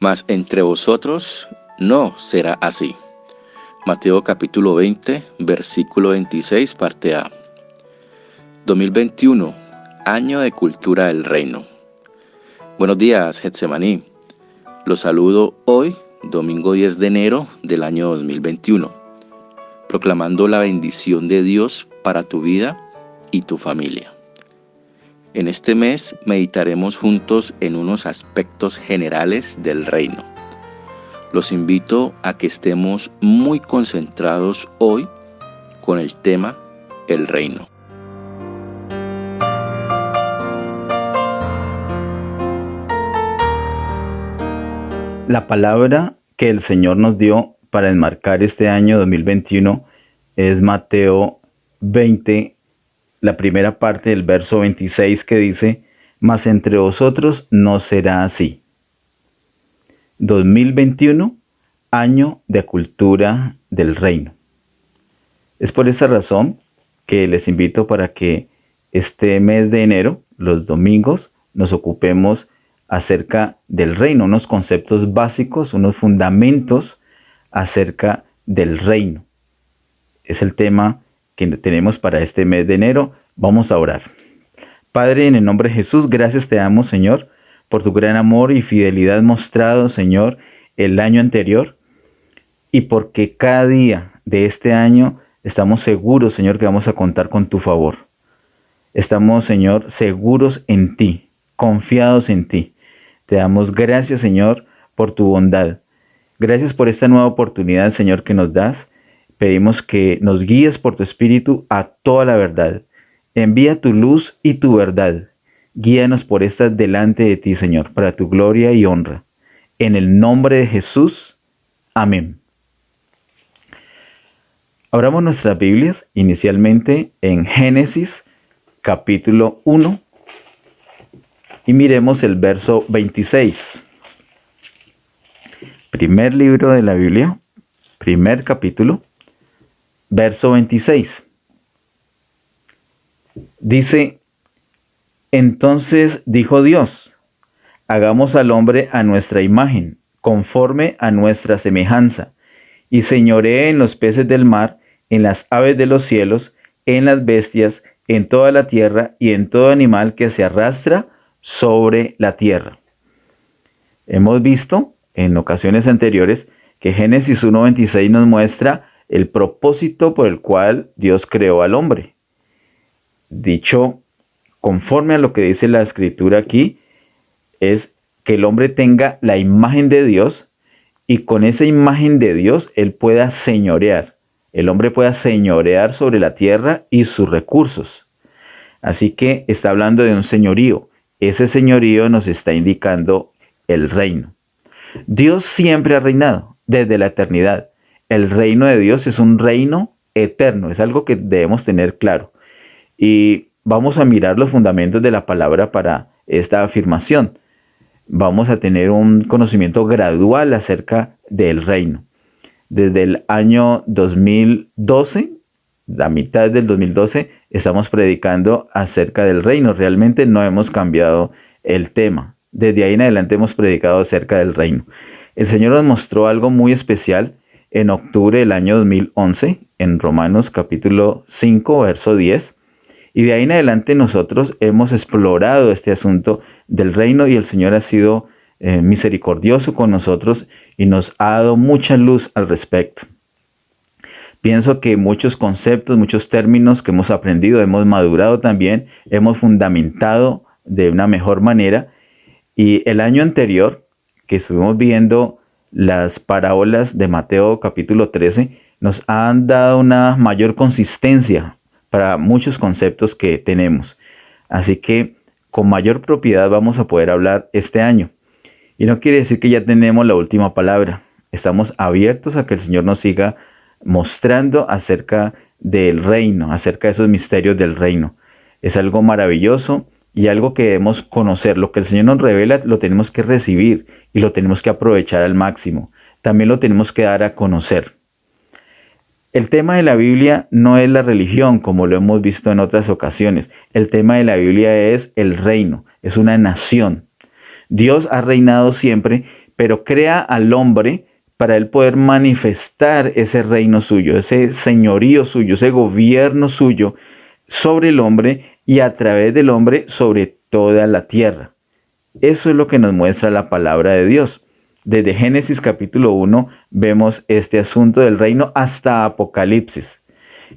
mas entre vosotros no será así. Mateo capítulo 20, versículo 26, parte A. 2021, Año de Cultura del Reino. Buenos días, Getsemaní. Los saludo hoy, domingo 10 de enero del año 2021, proclamando la bendición de Dios para tu vida y tu familia. En este mes meditaremos juntos en unos aspectos generales del reino. Los invito a que estemos muy concentrados hoy con el tema el reino. La palabra que el Señor nos dio para enmarcar este año 2021 es Mateo 20, la primera parte del verso 26 que dice: mas entre vosotros no será así. 2021, año de cultura del reino. Es por esa razón que les invito para que este mes de enero, los domingos, nos ocupemos acerca del reino, unos conceptos básicos, unos fundamentos acerca del reino. Es el tema que tenemos para este mes de enero. Vamos a orar. Padre, en el nombre de Jesús, gracias te damos, Señor, por tu gran amor y fidelidad mostrado, Señor, el año anterior, y porque cada día de este año estamos seguros, Señor, que vamos a contar con tu favor. Estamos, Señor, seguros en ti, confiados en ti. Te damos gracias, Señor, por tu bondad. Gracias por esta nueva oportunidad, Señor, que nos das. Pedimos que nos guíes por tu Espíritu a toda la verdad. Envía tu luz y tu verdad. Guíanos por estas delante de ti, Señor, para tu gloria y honra. En el nombre de Jesús. Amén. Abramos nuestras Biblias inicialmente en Génesis capítulo 1 y miremos el verso 26. Primer libro de la Biblia, primer capítulo, verso 26. Dice: entonces dijo Dios: hagamos al hombre a nuestra imagen, conforme a nuestra semejanza, y señoree en los peces del mar, en las aves de los cielos, en las bestias, en toda la tierra y en todo animal que se arrastra sobre la tierra. Hemos visto en ocasiones anteriores que Génesis 1:26 nos muestra el propósito por el cual Dios creó al hombre. Dicho conforme a lo que dice la escritura aquí, es que el hombre tenga la imagen de Dios y con esa imagen de Dios él pueda señorear. El hombre pueda señorear sobre la tierra y sus recursos. Así que está hablando de un señorío. Ese señorío nos está indicando el reino. Dios siempre ha reinado desde la eternidad. El reino de Dios es un reino eterno. Es algo que debemos tener claro. Y vamos a mirar los fundamentos de la palabra para esta afirmación. Vamos a tener un conocimiento gradual acerca del reino. Desde el año 2012, la mitad del 2012, estamos predicando acerca del reino. Realmente no hemos cambiado el tema. Desde ahí en adelante hemos predicado acerca del reino. El Señor nos mostró algo muy especial en octubre del año 2011, en Romanos capítulo 5, verso 10. Y de ahí en adelante nosotros hemos explorado este asunto del reino y el Señor ha sido misericordioso con nosotros y nos ha dado mucha luz al respecto. Pienso que muchos conceptos, muchos términos que hemos aprendido, hemos madurado también, hemos fundamentado de una mejor manera. Y el año anterior, que estuvimos viendo las parábolas de Mateo capítulo 13, nos han dado una mayor consistencia para muchos conceptos que tenemos. Así que con mayor propiedad vamos a poder hablar este año. Y no quiere decir que ya tenemos la última palabra. Estamos abiertos a que el Señor nos siga mostrando acerca del reino, acerca de esos misterios del reino. Es algo maravilloso y algo que debemos conocer. Lo que el Señor nos revela lo tenemos que recibir y lo tenemos que aprovechar al máximo. También lo tenemos que dar a conocer. El tema de la Biblia no es la religión, como lo hemos visto en otras ocasiones. El tema de la Biblia es el reino, es una nación. Dios ha reinado siempre, pero crea al hombre para él poder manifestar ese reino suyo, ese señorío suyo, ese gobierno suyo sobre el hombre y a través del hombre sobre toda la tierra. Eso es lo que nos muestra la palabra de Dios. Desde Génesis capítulo 1 vemos este asunto del reino hasta Apocalipsis.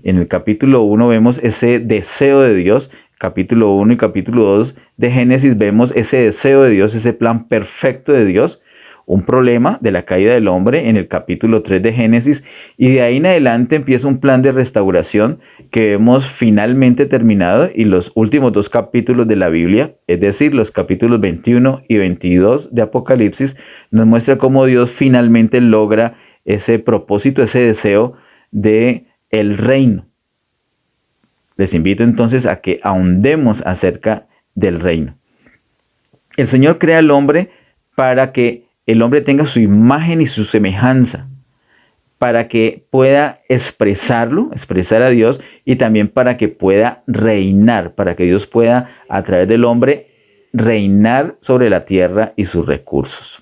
En el capítulo 1 vemos ese deseo de Dios. Capítulo 1 y capítulo 2 de Génesis vemos ese deseo de Dios, ese plan perfecto de Dios. Un problema de la caída del hombre en el capítulo 3 de Génesis, y de ahí en adelante empieza un plan de restauración que hemos finalmente terminado, y los últimos 2 capítulos de la Biblia, es decir, los capítulos 21 y 22 de Apocalipsis, nos muestra cómo Dios finalmente logra ese propósito, ese deseo de el reino. Les invito entonces a que ahondemos acerca del reino. El Señor crea al hombre para que el hombre tenga su imagen y su semejanza, para que pueda expresarlo, expresar a Dios, y también para que pueda reinar, para que Dios pueda a través del hombre reinar sobre la tierra y sus recursos.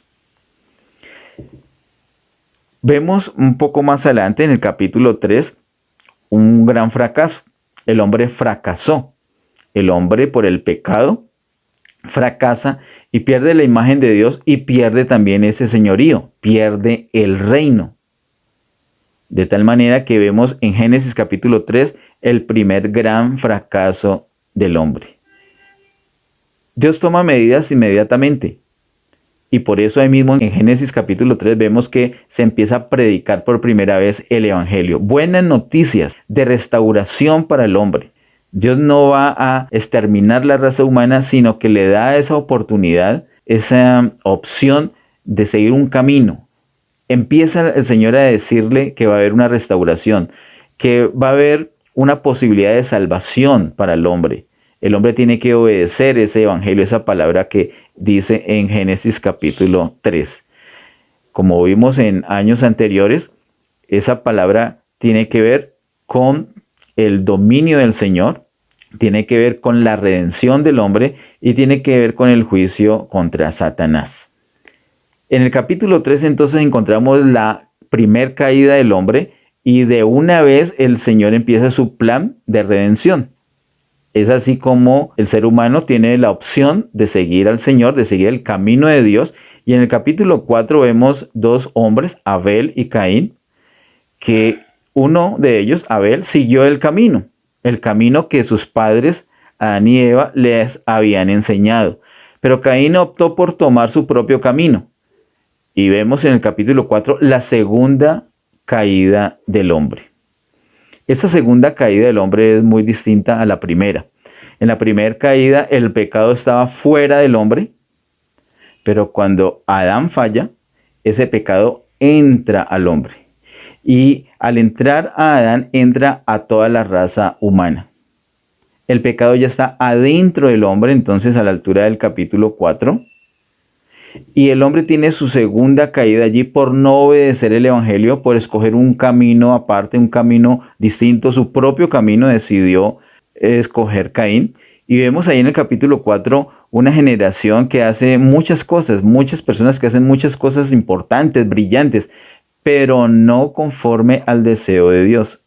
Vemos un poco más adelante en el capítulo 3 un gran fracaso. El hombre fracasó. El hombre por el pecado fracasa y pierde la imagen de Dios y pierde también ese señorío, pierde el reino. De tal manera que vemos en Génesis capítulo 3 el primer gran fracaso del hombre. Dios toma medidas inmediatamente. Y por eso ahí mismo en Génesis capítulo 3 vemos que se empieza a predicar por primera vez el Evangelio. Buenas noticias de restauración para el hombre. Dios no va a exterminar la raza humana, sino que le da esa oportunidad, esa opción de seguir un camino. Empieza el Señor a decirle que va a haber una restauración, que va a haber una posibilidad de salvación para el hombre. El hombre tiene que obedecer ese evangelio, esa palabra que dice en Génesis capítulo 3. Como vimos en años anteriores, esa palabra tiene que ver con el dominio del Señor, tiene que ver con la redención del hombre y tiene que ver con el juicio contra Satanás. En el capítulo 3 entonces encontramos la primer caída del hombre y de una vez el Señor empieza su plan de redención. Es así como el ser humano tiene la opción de seguir al Señor, de seguir el camino de Dios. Y en el capítulo 4 vemos 2 hombres, Abel y Caín, que uno de ellos, Abel, siguió el camino que sus padres, Adán y Eva, les habían enseñado. Pero Caín optó por tomar su propio camino. Y vemos en el capítulo 4 la segunda caída del hombre. Esa segunda caída del hombre es muy distinta a la primera. En la primera caída el pecado estaba fuera del hombre, pero cuando Adán falla, ese pecado entra al hombre. Y al entrar a Adán, entra a toda la raza humana. El pecado ya está adentro del hombre, entonces a la altura del capítulo 4. Y el hombre tiene su segunda caída allí por no obedecer el evangelio, por escoger un camino aparte, un camino distinto, su propio camino decidió escoger Caín. Y vemos ahí en el capítulo 4 una generación que hace muchas cosas, muchas personas que hacen muchas cosas importantes, brillantes, pero no conforme al deseo de Dios.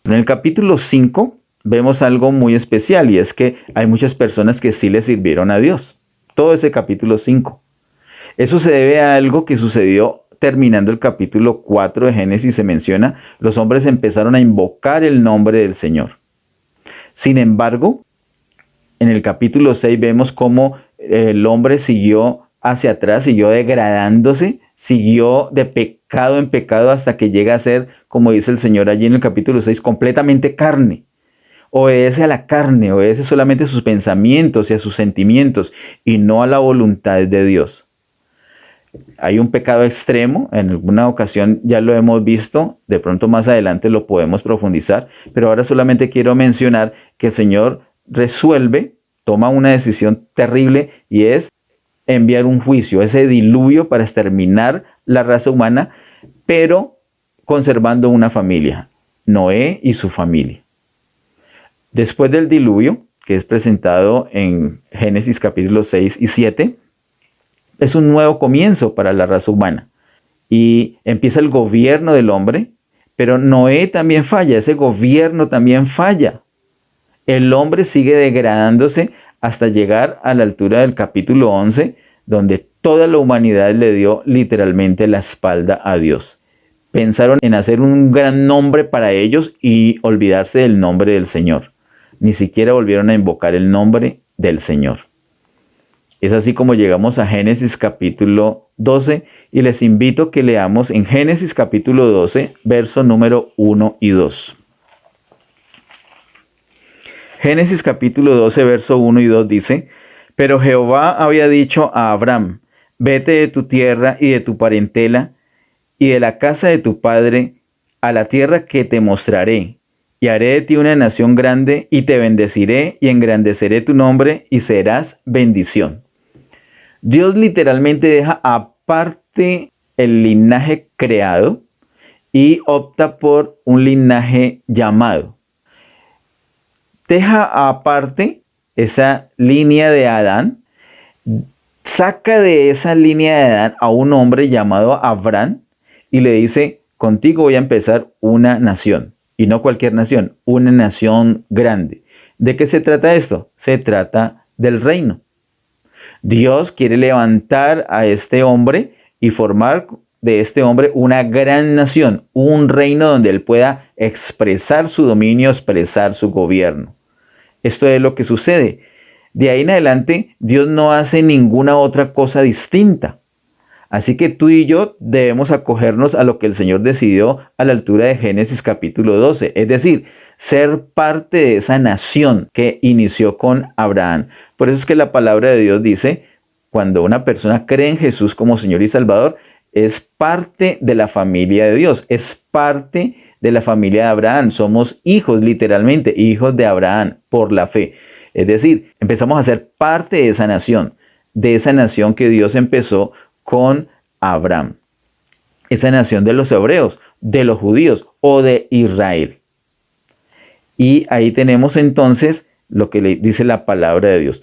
En el capítulo 5 vemos algo muy especial y es que hay muchas personas que sí le sirvieron a Dios. Todo ese capítulo 5. Eso se debe a algo que sucedió terminando el capítulo 4 de Génesis. Se menciona, los hombres empezaron a invocar el nombre del Señor. Sin embargo, en el capítulo 6 vemos cómo el hombre siguió hacia atrás, siguió degradándose, siguió de pecado en pecado hasta que llega a ser, como dice el Señor allí en el capítulo 6, completamente carne. Obedece a la carne, obedece solamente a sus pensamientos y a sus sentimientos y no a la voluntad de Dios. Hay un pecado extremo, en alguna ocasión ya lo hemos visto, de pronto más adelante lo podemos profundizar, pero ahora solamente quiero mencionar que el Señor resuelve, toma una decisión terrible y es enviar un juicio, ese diluvio para exterminar la raza humana, pero conservando una familia, Noé y su familia. Después del diluvio, que es presentado en Génesis capítulos 6 y 7, Es un nuevo comienzo para la raza humana. Y empieza el gobierno del hombre, pero Noé también falla, ese gobierno también falla. El hombre sigue degradándose hasta llegar a la altura del capítulo 11, donde toda la humanidad le dio literalmente la espalda a Dios. Pensaron en hacer un gran nombre para ellos y olvidarse del nombre del Señor. Ni siquiera volvieron a invocar el nombre del Señor. Es así como llegamos a Génesis capítulo 12 y les invito que leamos en Génesis capítulo 12, verso número 1 y 2. Génesis capítulo 12, verso 1 y 2 dice: Pero Jehová había dicho a Abraham: Vete de tu tierra y de tu parentela y de la casa de tu padre a la tierra que te mostraré, y haré de ti una nación grande, y te bendeciré y engrandeceré tu nombre, y serás bendición. Dios literalmente deja aparte el linaje creado y opta por un linaje llamado. Deja aparte esa línea de Adán, saca de esa línea de Adán a un hombre llamado Abraham y le dice: contigo voy a empezar una nación, y no cualquier nación, una nación grande. ¿De qué se trata esto? Se trata del reino. Dios quiere levantar a este hombre y formar de este hombre una gran nación, un reino donde él pueda expresar su dominio, expresar su gobierno. Esto es lo que sucede. De ahí en adelante, Dios no hace ninguna otra cosa distinta. Así que tú y yo debemos acogernos a lo que el Señor decidió a la altura de Génesis capítulo 12. Es decir, ser parte de esa nación que inició con Abraham. Por eso es que la palabra de Dios dice, cuando una persona cree en Jesús como Señor y Salvador, es parte de la familia de Dios, es parte de la familia de Abraham. Somos hijos, literalmente, hijos de Abraham por la fe. Es decir, empezamos a ser parte de esa nación que Dios empezó con Abraham. Esa nación de los hebreos, de los judíos o de Israel. Y ahí tenemos entonces lo que le dice la palabra de Dios.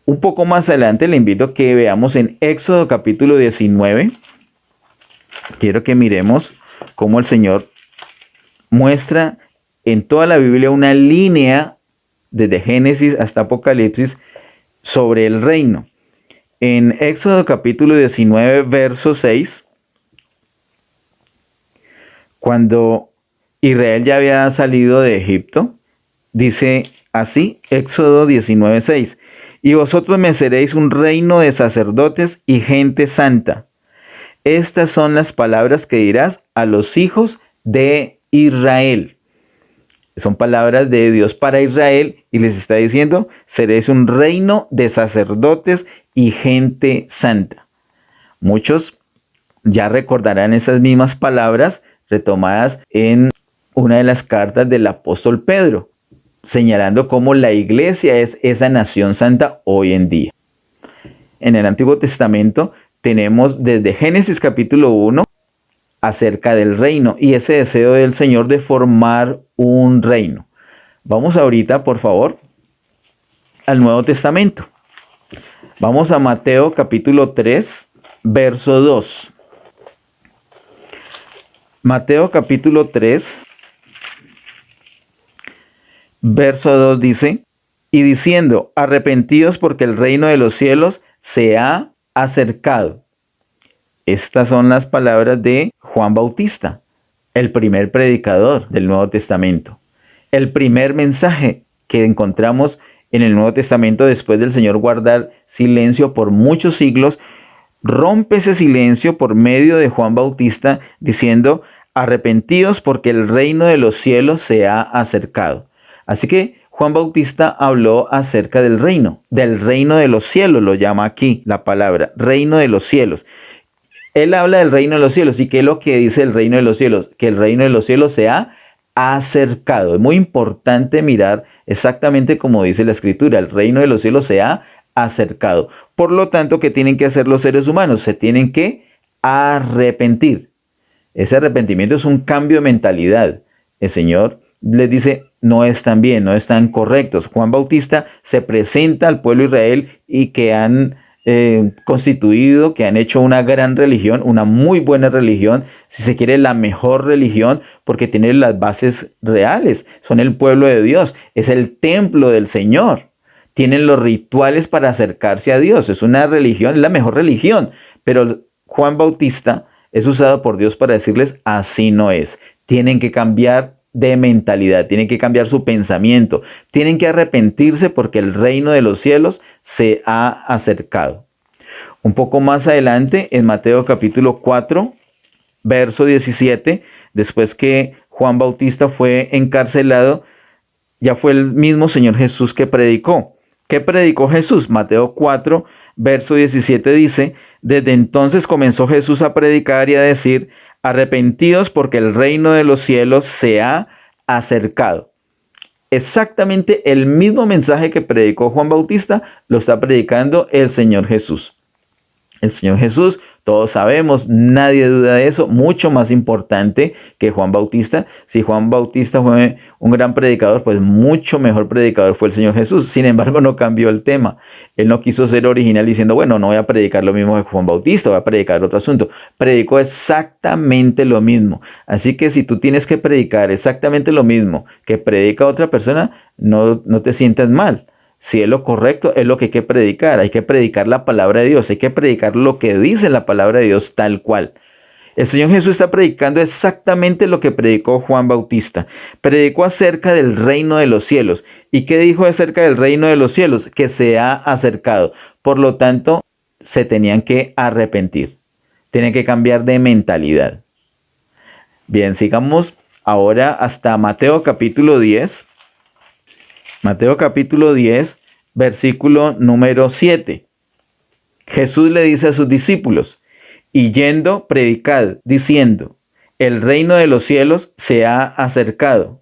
Un poco más adelante le invito a que veamos en Éxodo capítulo 19. Quiero que miremos cómo el Señor muestra en toda la Biblia una línea desde Génesis hasta Apocalipsis sobre el reino. En Éxodo capítulo 19, verso 6, cuando Israel ya había salido de Egipto, dice así, Éxodo 19, 6, y vosotros me seréis un reino de sacerdotes y gente santa. Estas son las palabras que dirás a los hijos de Israel. Son palabras de Dios para Israel y les está diciendo: seréis un reino de sacerdotes y gente santa. Muchos ya recordarán esas mismas palabras retomadas en una de las cartas del apóstol Pedro, señalando cómo la iglesia es esa nación santa hoy en día. En el Antiguo Testamento tenemos desde Génesis capítulo 1 acerca del reino y ese deseo del Señor de formar un reino. Vamos ahorita, por favor, al Nuevo Testamento. Vamos a Mateo capítulo 3, verso 2. Mateo capítulo 3, verso 2 dice: y diciendo, arrepentidos porque el reino de los cielos se ha acercado. Estas son las palabras de Juan Bautista, el primer predicador del Nuevo Testamento. El primer mensaje que encontramos en el Nuevo Testamento después del Señor guardar silencio por muchos siglos, rompe ese silencio por medio de Juan Bautista diciendo: arrepentidos porque el reino de los cielos se ha acercado. Así que Juan Bautista habló acerca del reino de los cielos, lo llama aquí la palabra, reino de los cielos. Él habla del reino de los cielos. ¿Y qué es lo que dice el reino de los cielos? Que el reino de los cielos se ha acercado. Es muy importante mirar exactamente como dice la Escritura. El reino de los cielos se ha acercado. Por lo tanto, ¿qué tienen que hacer los seres humanos? Se tienen que arrepentir. Ese arrepentimiento es un cambio de mentalidad. El Señor les dice: no están bien, no están correctos. Juan Bautista se presenta al pueblo de Israel y que han constituido, que han hecho una gran religión, una muy buena religión, si se quiere la mejor religión, porque tiene las bases reales, son el pueblo de Dios, es el templo del Señor, tienen los rituales para acercarse a Dios, es una religión, es la mejor religión, pero Juan Bautista es usado por Dios para decirles así no es, tienen que cambiar de mentalidad, tienen que cambiar su pensamiento, tienen que arrepentirse porque el reino de los cielos se ha acercado. Un poco más adelante, en Mateo capítulo 4, verso 17, después que Juan Bautista fue encarcelado, ya fue el mismo Señor Jesús que predicó. ¿Qué predicó Jesús? Mateo 4, verso 17 dice, desde entonces comenzó Jesús a predicar y a decir, arrepentidos porque el reino de los cielos se ha acercado. Exactamente el mismo mensaje que predicó Juan Bautista lo está predicando el Señor Jesús. El Señor Jesús, todos sabemos, nadie duda de eso, mucho más importante que Juan Bautista. Si Juan Bautista fue un gran predicador, pues mucho mejor predicador fue el Señor Jesús. Sin embargo, no cambió el tema. Él no quiso ser original diciendo, bueno, no voy a predicar lo mismo que Juan Bautista, voy a predicar otro asunto. Predicó exactamente lo mismo. Así que si tú tienes que predicar exactamente lo mismo que predica otra persona, no te sientas mal. Si es lo correcto, es lo que hay que predicar la palabra de Dios, hay que predicar lo que dice la palabra de Dios tal cual. El Señor Jesús está predicando exactamente lo que predicó Juan Bautista. Predicó acerca del reino de los cielos. ¿Y qué dijo acerca del reino de los cielos? Que se ha acercado. Por lo tanto, se tenían que arrepentir. Tienen que cambiar de mentalidad. Bien, sigamos ahora hasta Mateo capítulo 10. Mateo capítulo 10, versículo número 7. Jesús le dice a sus discípulos, y yendo, predicad, diciendo, el reino de los cielos se ha acercado.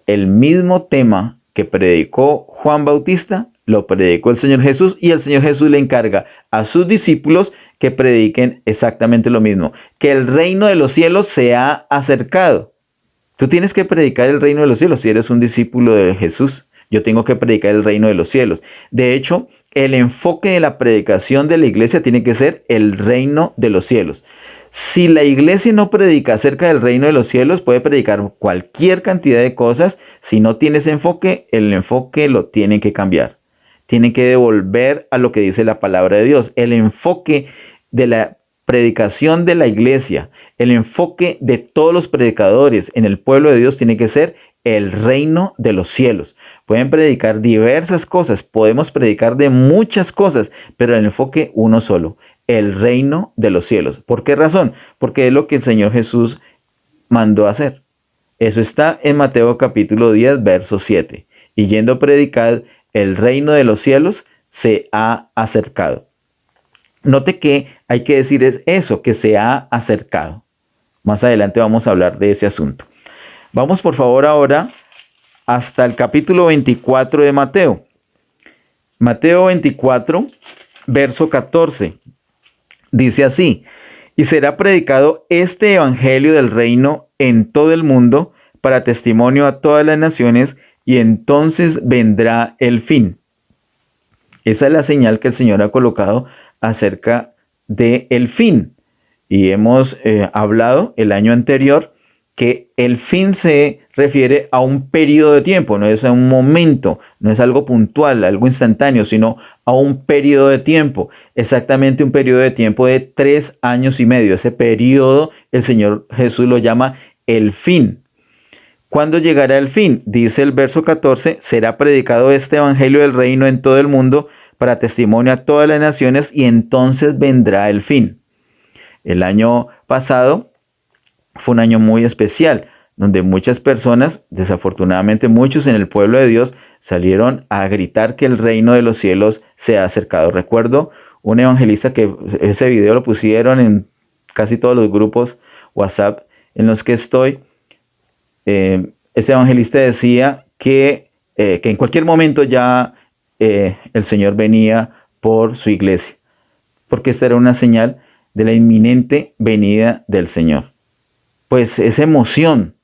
El mismo tema que predicó Juan Bautista, lo predicó el Señor Jesús, y el Señor Jesús le encarga a sus discípulos que prediquen exactamente lo mismo, que el reino de los cielos se ha acercado. Tú tienes que predicar el reino de los cielos si eres un discípulo de Jesús. Yo tengo que predicar el reino de los cielos. De hecho, el enfoque de la predicación de la iglesia tiene que ser el reino de los cielos. Si la iglesia no predica acerca del reino de los cielos, puede predicar cualquier cantidad de cosas. Si no tiene ese enfoque, el enfoque lo tiene que cambiar. Tiene que devolver a lo que dice la palabra de Dios. El enfoque de la predicación de la iglesia, el enfoque de todos los predicadores en el pueblo de Dios tiene que ser el reino de los cielos. Pueden predicar diversas cosas, podemos predicar de muchas cosas, pero el enfoque uno solo, el reino de los cielos. ¿Por qué razón? Porque es lo que el Señor Jesús mandó a hacer. Eso está en Mateo capítulo 10, verso 7. Y yendo a predicar, el reino de los cielos se ha acercado. Note que hay que decir eso, que se ha acercado. Más adelante vamos a hablar de ese asunto. Vamos por favor ahora hasta el capítulo 24 de Mateo. Mateo 24, verso 14. Dice así, y será predicado este evangelio del reino en todo el mundo para testimonio a todas las naciones y entonces vendrá el fin. Esa es la señal que el Señor ha colocado acerca del fin. Y hemos hablado el año anterior que el fin se refiere a un periodo de tiempo, no es a un momento, no es algo puntual, algo instantáneo, sino a un periodo de tiempo, exactamente un periodo de tiempo de 3 años y medio. Ese periodo el Señor Jesús lo llama el fin. ¿Cuándo llegará el fin? Dice el verso 14, será predicado este evangelio del reino en todo el mundo para testimonio a todas las naciones y entonces vendrá el fin. El año pasado fue un año muy especial, donde muchas personas, desafortunadamente muchos en el pueblo de Dios, salieron a gritar que el reino de los cielos se ha acercado. Recuerdo un evangelista que ese video lo pusieron en casi todos los grupos WhatsApp en los que estoy. Ese evangelista decía que en cualquier momento ya el Señor venía por su iglesia, porque esta era una señal de la inminente venida del Señor. Pues es emoción,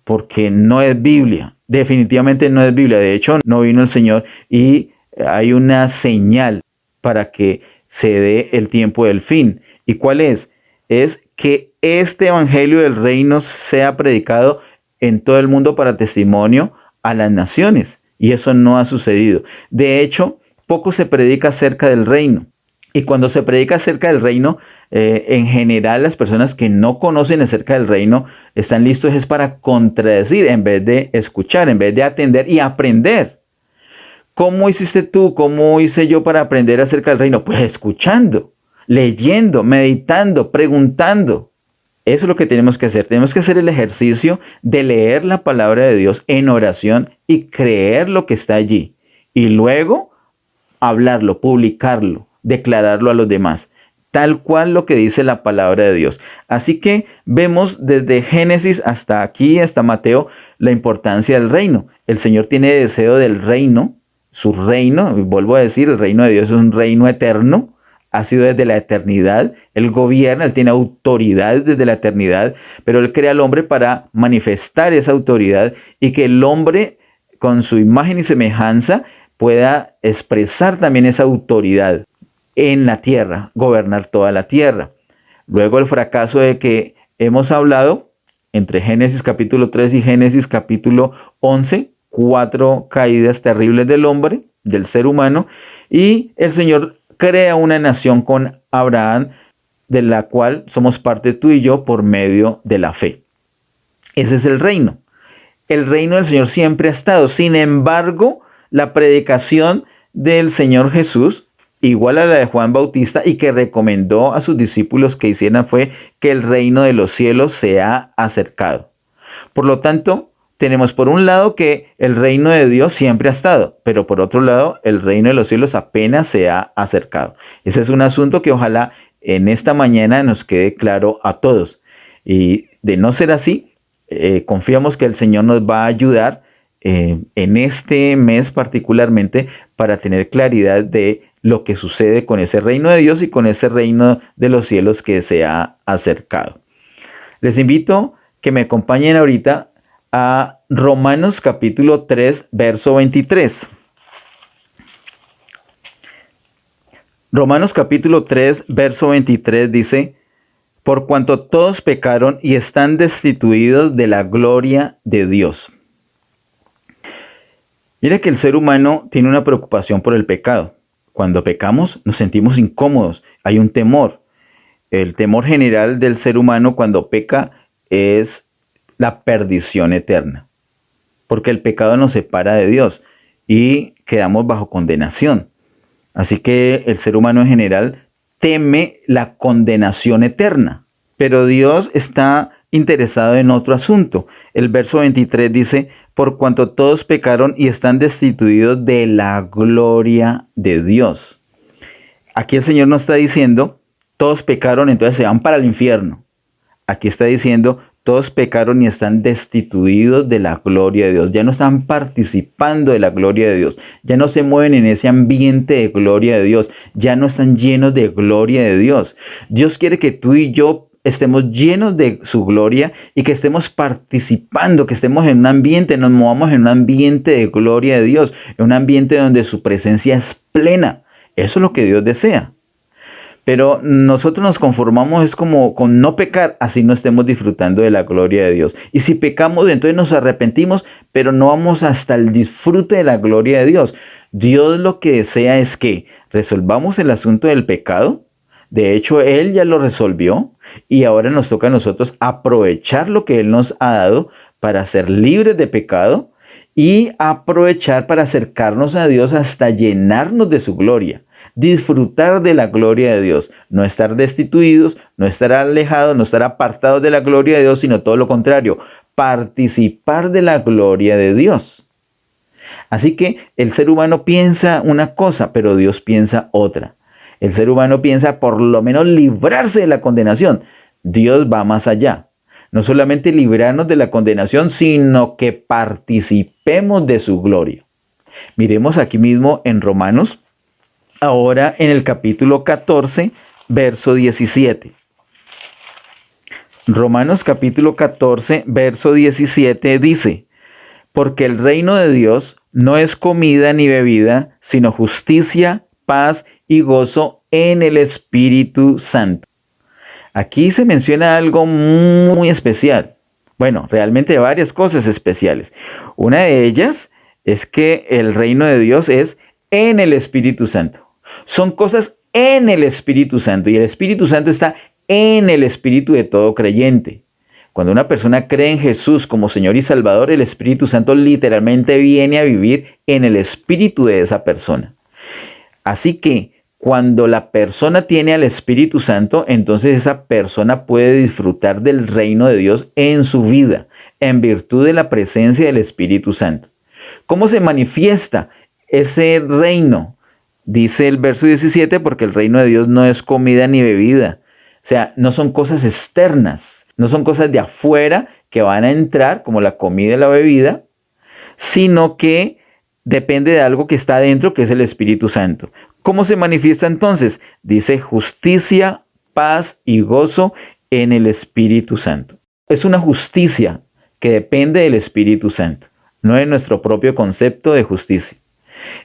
porque no es Biblia, definitivamente no es Biblia. De hecho, no vino el Señor y hay una señal para que se dé el tiempo del fin. ¿Y cuál es? Es que este evangelio del reino sea predicado en todo el mundo para testimonio a las naciones. Y eso no ha sucedido. De hecho, poco se predica acerca del reino. Y cuando se predica acerca del reino, en general las personas que no conocen acerca del reino están listos es para contradecir en vez de escuchar, en vez de atender y aprender. ¿Cómo hiciste tú? ¿Cómo hice yo para aprender acerca del reino? Pues escuchando, leyendo, meditando, preguntando. Eso es lo que tenemos que hacer. Tenemos que hacer el ejercicio de leer la palabra de Dios en oración y creer lo que está allí. Y luego hablarlo, publicarlo, declararlo a los demás. Tal cual lo que dice la palabra de Dios. Así que vemos desde Génesis hasta aquí, hasta Mateo, la importancia del reino. El Señor tiene deseo del reino, su reino, vuelvo a decir, el reino de Dios es un reino eterno. Ha sido desde la eternidad, Él gobierna, Él tiene autoridad desde la eternidad, pero Él crea al hombre para manifestar esa autoridad y que el hombre con su imagen y semejanza pueda expresar también esa autoridad en la tierra, gobernar toda la tierra. Luego el fracaso de que hemos hablado entre Génesis capítulo 3 y Génesis capítulo 11, 4 caídas terribles del hombre, del ser humano, y el Señor crea una nación con Abraham, de la cual somos parte tú y yo por medio de la fe. Ese es el reino. El reino del Señor siempre ha estado. Sin embargo, la predicación del Señor Jesús, igual a la de Juan Bautista, y que recomendó a sus discípulos que hicieran, fue que el reino de los cielos se ha acercado. Por lo tanto, tenemos por un lado que el reino de Dios siempre ha estado, pero por otro lado, el reino de los cielos apenas se ha acercado. Ese es un asunto que ojalá en esta mañana nos quede claro a todos. Y de no ser así, confiamos que el Señor nos va a ayudar en este mes particularmente para tener claridad de lo que sucede con ese reino de Dios y con ese reino de los cielos que se ha acercado. Les invito que me acompañen ahorita a Romanos capítulo 3, verso 23. Romanos capítulo 3, verso 23 dice: por cuanto todos pecaron y están destituidos de la gloria de Dios. Mira que el ser humano tiene una preocupación por el pecado. Cuando pecamos nos sentimos incómodos, hay un temor. El temor general del ser humano cuando peca es la perdición eterna, porque el pecado nos separa de Dios y quedamos bajo condenación. Así que el ser humano en general teme la condenación eterna, pero Dios está interesado en otro asunto. El verso 23 dice: por cuanto todos pecaron y están destituidos de la gloria de Dios. Aquí el Señor no está diciendo todos pecaron, entonces se van para el infierno. Aquí está diciendo todos pecaron y están destituidos de la gloria de Dios. Ya no están participando de la gloria de Dios. Ya no se mueven en ese ambiente de gloria de Dios. Ya no están llenos de gloria de Dios. Dios quiere que tú y yo estemos llenos de su gloria y que estemos participando, que estemos en un ambiente, nos movamos en un ambiente de gloria de Dios, en un ambiente donde su presencia es plena. Eso es lo que Dios desea. Pero nosotros nos conformamos es como con no pecar, así no estemos disfrutando de la gloria de Dios. Y si pecamos, entonces nos arrepentimos, pero no vamos hasta el disfrute de la gloria de Dios. Dios lo que desea es que resolvamos el asunto del pecado. De hecho, Él ya lo resolvió y ahora nos toca a nosotros aprovechar lo que Él nos ha dado para ser libres de pecado y aprovechar para acercarnos a Dios hasta llenarnos de su gloria. Disfrutar de la gloria de Dios, no estar destituidos, no estar alejados, no estar apartados de la gloria de Dios, sino todo lo contrario, participar de la gloria de Dios. Así que el ser humano piensa una cosa, pero Dios piensa otra. El ser humano piensa por lo menos librarse de la condenación. Dios va más allá. No solamente librarnos de la condenación, sino que participemos de su gloria. Miremos aquí mismo en Romanos, ahora en el capítulo 14, verso 17. Romanos capítulo 14, verso 17 dice: porque el reino de Dios no es comida ni bebida, sino justicia, paz y gozo en el Espíritu Santo. Aquí se menciona algo muy especial. Bueno, realmente varias cosas especiales. Una de ellas es que el reino de Dios es en el Espíritu Santo. Son cosas en el Espíritu Santo y el Espíritu Santo está en el espíritu de todo creyente. Cuando una persona cree en Jesús como Señor y Salvador, el Espíritu Santo literalmente viene a vivir en el espíritu de esa persona. Así que cuando la persona tiene al Espíritu Santo, entonces esa persona puede disfrutar del reino de Dios en su vida, en virtud de la presencia del Espíritu Santo. ¿Cómo se manifiesta ese reino? Dice el verso 17, porque el reino de Dios no es comida ni bebida. O sea, no son cosas externas, no son cosas de afuera que van a entrar, como la comida y la bebida, sino que depende de algo que está adentro, que es el Espíritu Santo. ¿Cómo se manifiesta entonces? Dice justicia, paz y gozo en el Espíritu Santo. Es una justicia que depende del Espíritu Santo, no de nuestro propio concepto de justicia.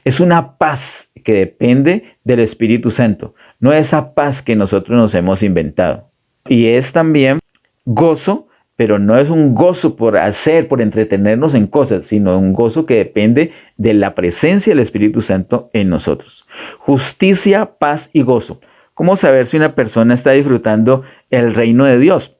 Es una paz que depende del Espíritu Santo, no de esa paz que nosotros nos hemos inventado. Y es también gozo, pero no es un gozo por hacer, por entretenernos en cosas, sino un gozo que depende de la presencia del Espíritu Santo en nosotros. Justicia, paz y gozo. ¿Cómo saber si una persona está disfrutando el reino de Dios?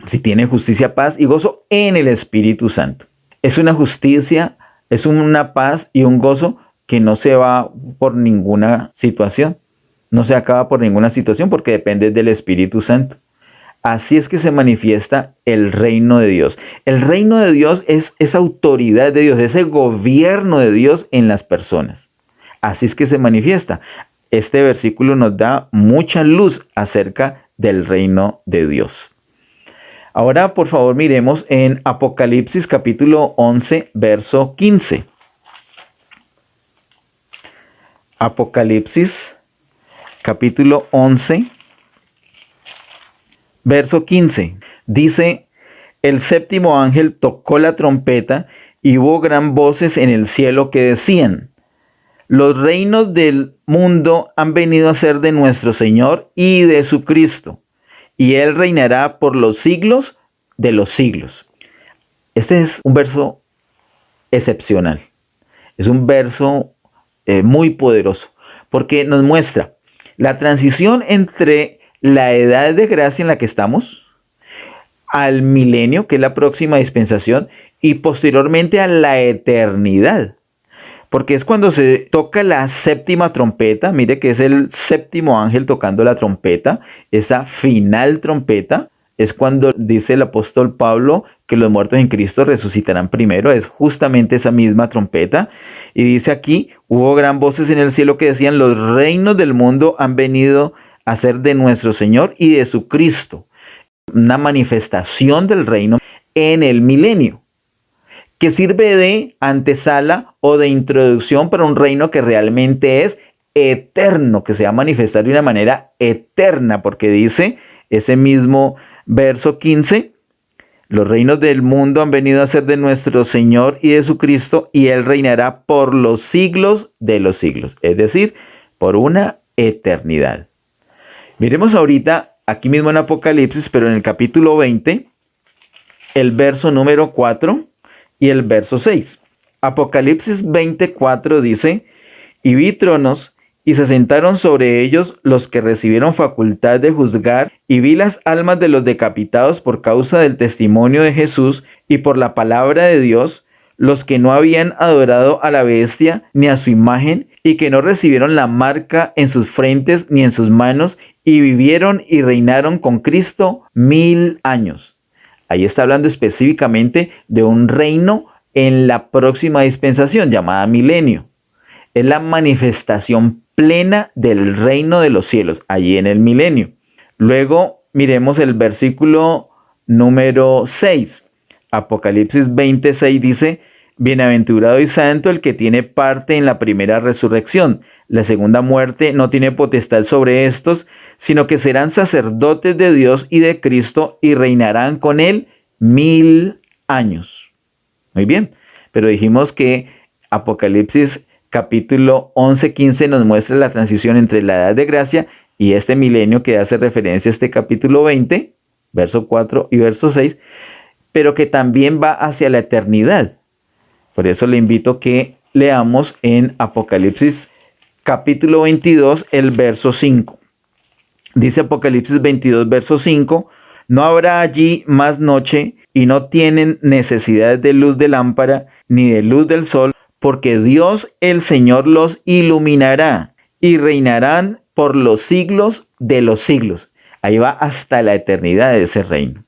Si tiene justicia, paz y gozo en el Espíritu Santo. Es una justicia, es una paz y un gozo que no se va por ninguna situación. No se acaba por ninguna situación porque depende del Espíritu Santo. Así es que se manifiesta el reino de Dios. El reino de Dios es esa autoridad de Dios, ese gobierno de Dios en las personas. Así es que se manifiesta. Este versículo nos da mucha luz acerca del reino de Dios. Ahora, por favor, miremos en Apocalipsis capítulo 11, verso 15. Apocalipsis capítulo 11, verso 15. Dice, el séptimo ángel tocó la trompeta y hubo gran voces en el cielo que decían, los reinos del mundo han venido a ser de nuestro Señor y de su Cristo, y Él reinará por los siglos de los siglos. Este es un verso excepcional. Es un verso muy poderoso, porque nos muestra la transición entre la edad de gracia en la que estamos, al milenio, que es la próxima dispensación, y posteriormente a la eternidad. Porque es cuando se toca la séptima trompeta, mire que es el séptimo ángel tocando la trompeta, esa final trompeta, es cuando dice el apóstol Pablo que los muertos en Cristo resucitarán primero, es justamente esa misma trompeta. Y dice aquí, hubo gran voces en el cielo que decían, los reinos del mundo han venido a ser de nuestro Señor y de su Cristo. Una manifestación del reino en el milenio, que sirve de antesala o de introducción para un reino que realmente es eterno, que se va a manifestar de una manera eterna, porque dice ese mismo verso 15, los reinos del mundo han venido a ser de nuestro Señor y de su Cristo, y Él reinará por los siglos de los siglos, es decir, por una eternidad. Miremos ahorita, aquí mismo en Apocalipsis, pero en el capítulo 20, el verso número 4 y el verso 6. Apocalipsis 24 dice, y vi tronos, y se sentaron sobre ellos los que recibieron facultad de juzgar, y vi las almas de los decapitados por causa del testimonio de Jesús y por la palabra de Dios, los que no habían adorado a la bestia ni a su imagen, y que no recibieron la marca en sus frentes ni en sus manos, y vivieron y reinaron con Cristo 1000 años. Ahí está hablando específicamente de un reino en la próxima dispensación llamada milenio. Es la manifestación plena del reino de los cielos, allí en el milenio. Luego miremos el versículo número 6. Apocalipsis 26 dice, bienaventurado y santo el que tiene parte en la primera resurrección. La segunda muerte no tiene potestad sobre estos, sino que serán sacerdotes de Dios y de Cristo y reinarán con él 1000 años. Muy bien, pero dijimos que Apocalipsis capítulo 11-15 nos muestra la transición entre la edad de gracia y este milenio que hace referencia a este capítulo 20, verso 4 y verso 6, pero que también va hacia la eternidad. Por eso le invito a que leamos en Apocalipsis capítulo 22, el verso 5. Dice Apocalipsis 22, verso 5, no habrá allí más noche y no tienen necesidad de luz de lámpara ni de luz del sol, porque Dios el Señor los iluminará y reinarán por los siglos de los siglos. Ahí va hasta la eternidad de ese reino.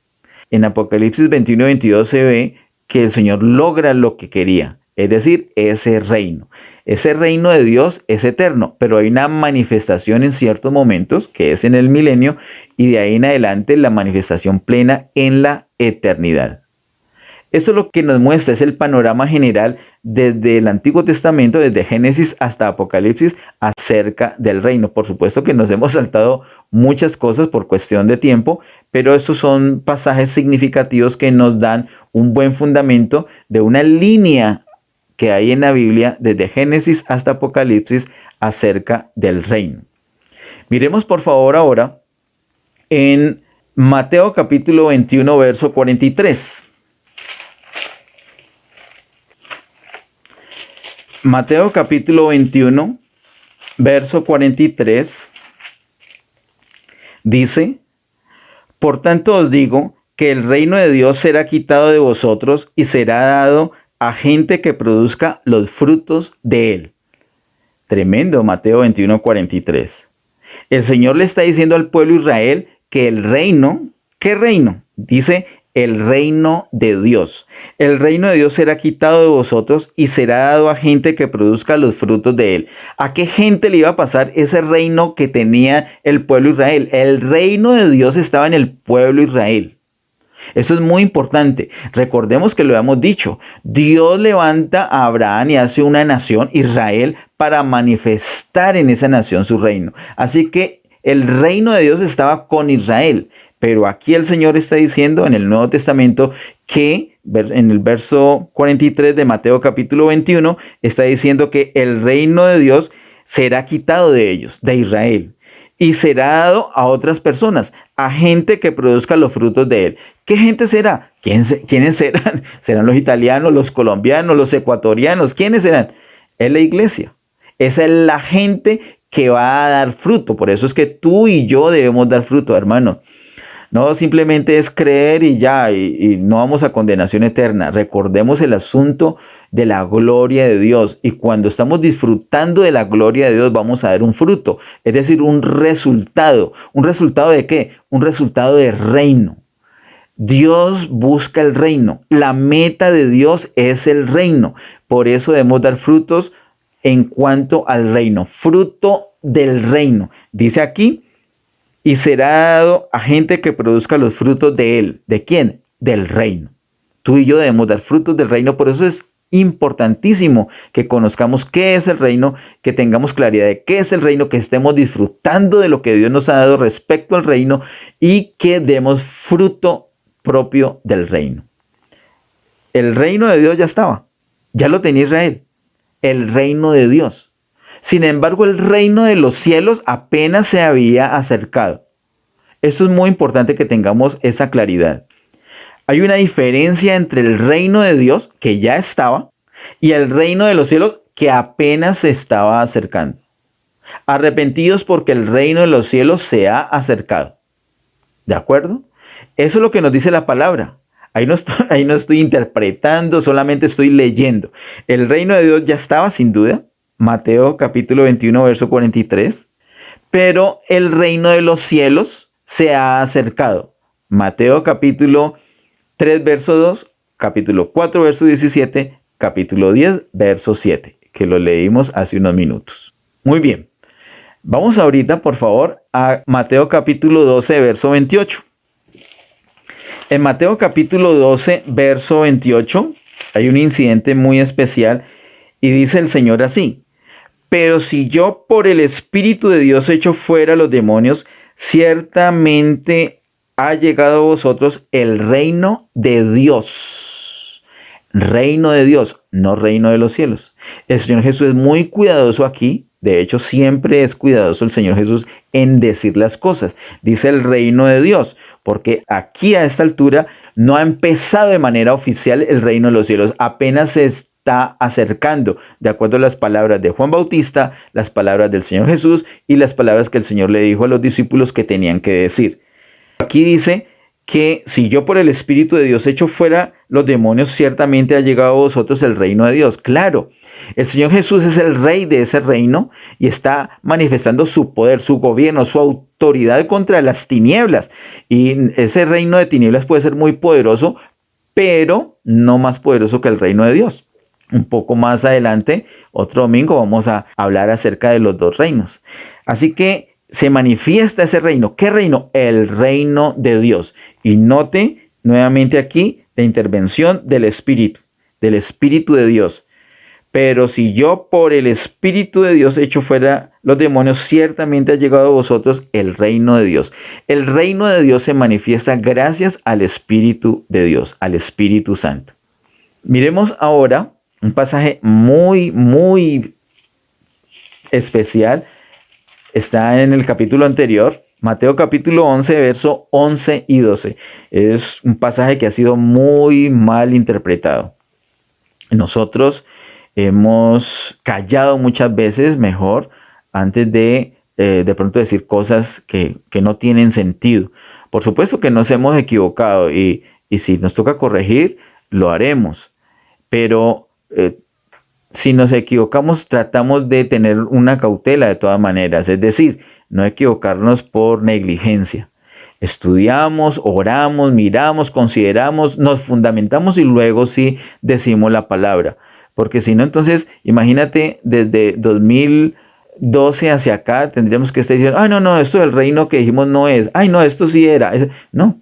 En Apocalipsis 21 y 22 se ve que el Señor logra lo que quería, es decir, ese reino. Ese reino de Dios es eterno, pero hay una manifestación en ciertos momentos, que es en el milenio, y de ahí en adelante la manifestación plena en la eternidad. Eso es lo que nos muestra, es el panorama general desde el Antiguo Testamento, desde Génesis hasta Apocalipsis, acerca del reino. Por supuesto que nos hemos saltado muchas cosas por cuestión de tiempo, pero estos son pasajes significativos que nos dan un buen fundamento de una línea que hay en la Biblia desde Génesis hasta Apocalipsis acerca del reino. Miremos por favor ahora en Mateo capítulo 21, verso 43. Mateo capítulo 21, verso 43, dice, por tanto os digo que el reino de Dios será quitado de vosotros y será dado a gente que produzca los frutos de él. Tremendo, Mateo 21, 43. El Señor le está diciendo al pueblo de Israel que el reino, ¿qué reino? Dice, el reino de Dios. El reino de Dios será quitado de vosotros y será dado a gente que produzca los frutos de él. ¿A qué gente le iba a pasar ese reino que tenía el pueblo de Israel? El reino de Dios estaba en el pueblo de Israel. Eso es muy importante. Recordemos que lo hemos dicho. Dios levanta a Abraham y hace una nación, Israel, para manifestar en esa nación su reino. Así que el reino de Dios estaba con Israel. Pero aquí el Señor está diciendo en el Nuevo Testamento que en el verso 43 de Mateo capítulo 21 está diciendo que el reino de Dios será quitado de ellos, de Israel, y será dado a otras personas, a gente que produzca los frutos de él. ¿Qué gente será? ¿Quiénes serán? ¿Serán los italianos, los colombianos, los ecuatorianos? ¿Quiénes serán? Es la iglesia. Esa es la gente que va a dar fruto. Por eso es que tú y yo debemos dar fruto, hermano. No simplemente es creer y ya, y no vamos a condenación eterna. Recordemos el asunto de la gloria de Dios. Y cuando estamos disfrutando de la gloria de Dios, vamos a ver un fruto. Es decir, un resultado. ¿Un resultado de qué? Un resultado de reino. Dios busca el reino. La meta de Dios es el reino. Por eso debemos dar frutos en cuanto al reino. Fruto del reino. Dice aquí, y será dado a gente que produzca los frutos de él. ¿De quién? Del reino. Tú y yo debemos dar frutos del reino. Por eso es importantísimo que conozcamos qué es el reino, que tengamos claridad de qué es el reino, que estemos disfrutando de lo que Dios nos ha dado respecto al reino y que demos fruto propio del reino. El reino de Dios ya estaba. Ya lo tenía Israel. El reino de Dios. Sin embargo, el reino de los cielos apenas se había acercado. Esto es muy importante que tengamos esa claridad. Hay una diferencia entre el reino de Dios, que ya estaba, y el reino de los cielos, que apenas se estaba acercando. Arrepentidos porque el reino de los cielos se ha acercado. ¿De acuerdo? Eso es lo que nos dice la palabra. Ahí no estoy interpretando, solamente estoy leyendo. El reino de Dios ya estaba sin duda. Mateo capítulo 21, verso 43. Pero el reino de los cielos se ha acercado. Mateo capítulo 3, verso 2, capítulo 4, verso 17, capítulo 10, verso 7, que lo leímos hace unos minutos. Muy bien. Vamos ahorita, por favor, a Mateo capítulo 12, verso 28. En Mateo capítulo 12, verso 28, hay un incidente muy especial y dice el Señor así: pero si yo por el Espíritu de Dios echo fuera los demonios, ciertamente ha llegado a vosotros el reino de Dios. reino de Dios, no reino de los cielos. El Señor Jesús es muy cuidadoso aquí. De hecho, siempre es cuidadoso el Señor Jesús en decir las cosas. Dice el reino de Dios, porque aquí a esta altura no ha empezado de manera oficial el reino de los cielos. Apenas se está acercando, de acuerdo a las palabras de Juan Bautista, las palabras del Señor Jesús y las palabras que el Señor le dijo a los discípulos que tenían que decir. Aquí dice que si yo por el Espíritu de Dios echo fuera los demonios, ciertamente ha llegado a vosotros el reino de Dios. Claro, el Señor Jesús es el rey de ese reino y está manifestando su poder, su gobierno, su autoridad contra las tinieblas. Y ese reino de tinieblas puede ser muy poderoso, pero no más poderoso que el reino de Dios. Un poco más adelante, otro domingo, vamos a hablar acerca de los dos reinos. Así que se manifiesta ese reino. ¿Qué reino? El reino de Dios. Y note nuevamente aquí la intervención del Espíritu de Dios. Pero si yo por el Espíritu de Dios echo fuera los demonios, ciertamente ha llegado a vosotros el reino de Dios. El reino de Dios se manifiesta gracias al Espíritu de Dios, al Espíritu Santo. Miremos ahora un pasaje muy, muy especial. Está en el capítulo anterior, Mateo capítulo 11, verso 11 y 12. Es un pasaje que ha sido muy mal interpretado. Nosotros hemos callado muchas veces, mejor, antes de pronto decir cosas que no tienen sentido. Por supuesto que nos hemos equivocado y si nos toca corregir, lo haremos. Pero si nos equivocamos, tratamos de tener una cautela de todas maneras, es decir, no equivocarnos por negligencia. Estudiamos, oramos, miramos, consideramos, nos fundamentamos y luego sí decimos la palabra. Porque si no, entonces, imagínate, desde 2012 hacia acá, tendríamos que estar diciendo, no, esto del reino que dijimos no es, no, esto sí era. No,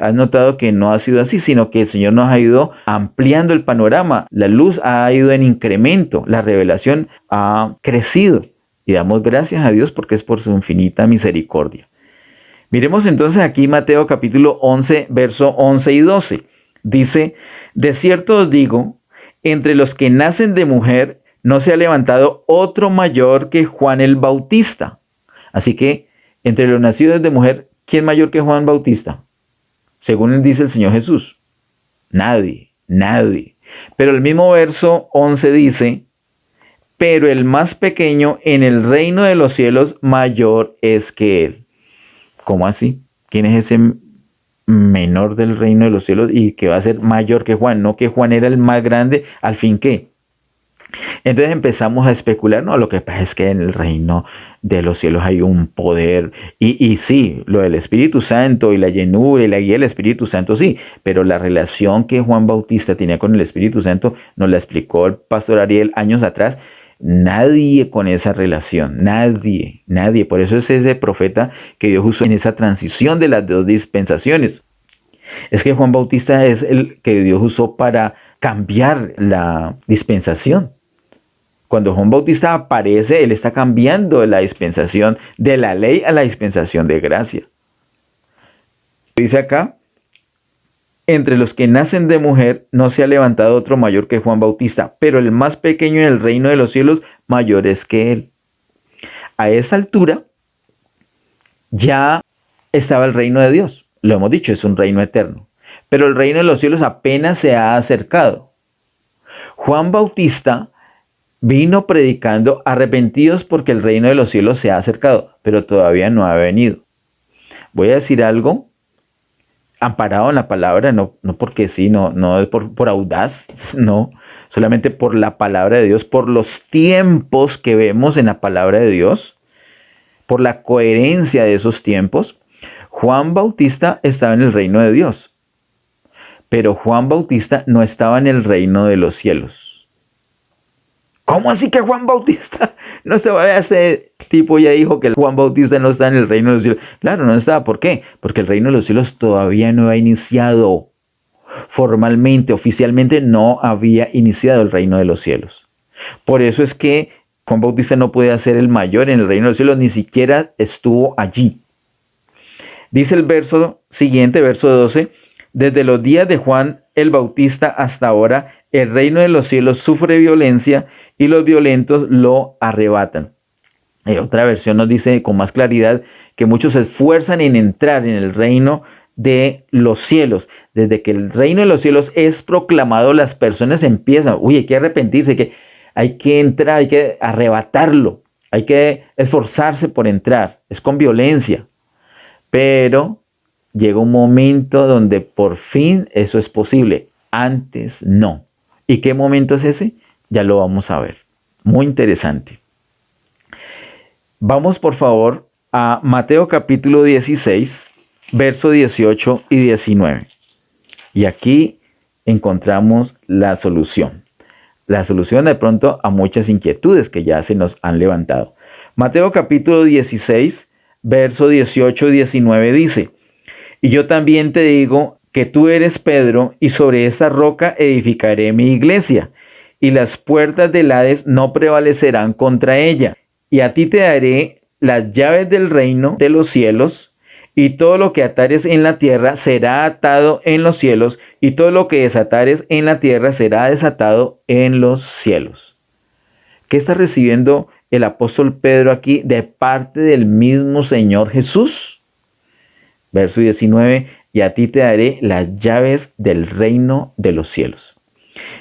has notado que no ha sido así, sino que el Señor nos ha ido ampliando el panorama. La luz ha ido en incremento, la revelación ha crecido. Y damos gracias a Dios porque es por su infinita misericordia. Miremos entonces aquí Mateo capítulo 11, verso 11 y 12. Dice, de cierto os digo, entre los que nacen de mujer no se ha levantado otro mayor que Juan el Bautista. Así que, entre los nacidos de mujer, ¿quién mayor que Juan Bautista? Según dice el Señor Jesús. Nadie. Pero el mismo verso 11 dice, pero el más pequeño en el reino de los cielos mayor es que él. ¿Cómo así? ¿Quién es ese menor del reino de los cielos y que va a ser mayor que Juan? No que Juan era el más grande, al fin ¿qué? Entonces empezamos a especular, no, lo que pasa es que en el reino de los cielos hay un poder, y sí, lo del Espíritu Santo y la llenura y la guía del Espíritu Santo, sí, pero la relación que Juan Bautista tenía con el Espíritu Santo nos la explicó el pastor Ariel años atrás. Nadie con esa relación, nadie, por eso es ese profeta que Dios usó en esa transición de las dos dispensaciones. Es que Juan Bautista es el que Dios usó para cambiar la dispensación. Cuando Juan Bautista aparece, él está cambiando la dispensación de la ley a la dispensación de gracia. Dice acá, entre los que nacen de mujer no se ha levantado otro mayor que Juan Bautista, pero el más pequeño en el reino de los cielos mayor es que él. A esa altura ya estaba el reino de Dios. Lo hemos dicho, es un reino eterno. Pero el reino de los cielos apenas se ha acercado. Juan Bautista vino predicando arrepentidos porque el reino de los cielos se ha acercado, pero todavía no ha venido. Voy a decir algo amparado en la palabra, no porque sí, no es por audaz, no, solamente por la palabra de Dios, por los tiempos que vemos en la palabra de Dios, por la coherencia de esos tiempos. Juan Bautista estaba en el reino de Dios, pero Juan Bautista no estaba en el reino de los cielos. ¿Cómo así que Juan Bautista no estaba? Ese tipo ya dijo que Juan Bautista no está en el reino de los cielos. Claro, no estaba. ¿Por qué? Porque el reino de los cielos todavía no ha iniciado. Formalmente, oficialmente, no había iniciado el reino de los cielos. Por eso es que Juan Bautista no puede ser el mayor en el reino de los cielos, ni siquiera estuvo allí. Dice el verso siguiente, verso 12, desde los días de Juan el Bautista hasta ahora, El reino de los cielos sufre violencia y los violentos lo arrebatan. Otra versión nos dice con más claridad que muchos se esfuerzan en entrar en el reino de los cielos. Desde que el reino de los cielos es proclamado, las personas empiezan, hay que arrepentirse, hay que entrar, hay que arrebatarlo, hay que esforzarse por entrar. Es con violencia. Pero llega un momento donde por fin eso es posible. Antes no. ¿Y qué momento es ese? Ya lo vamos a ver. Muy interesante. Vamos por favor a Mateo capítulo 16, verso 18 y 19. Y aquí encontramos la solución. La solución de pronto a muchas inquietudes que ya se nos han levantado. Mateo capítulo 16, verso 18 y 19 dice: y yo también te digo que tú eres Pedro, y sobre esta roca edificaré mi iglesia, y las puertas del Hades no prevalecerán contra ella. Y a ti te daré las llaves del reino de los cielos, y todo lo que atares en la tierra será atado en los cielos, y todo lo que desatares en la tierra será desatado en los cielos. ¿Qué está recibiendo el apóstol Pedro aquí de parte del mismo Señor Jesús? Verso 19, y a ti te daré las llaves del reino de los cielos.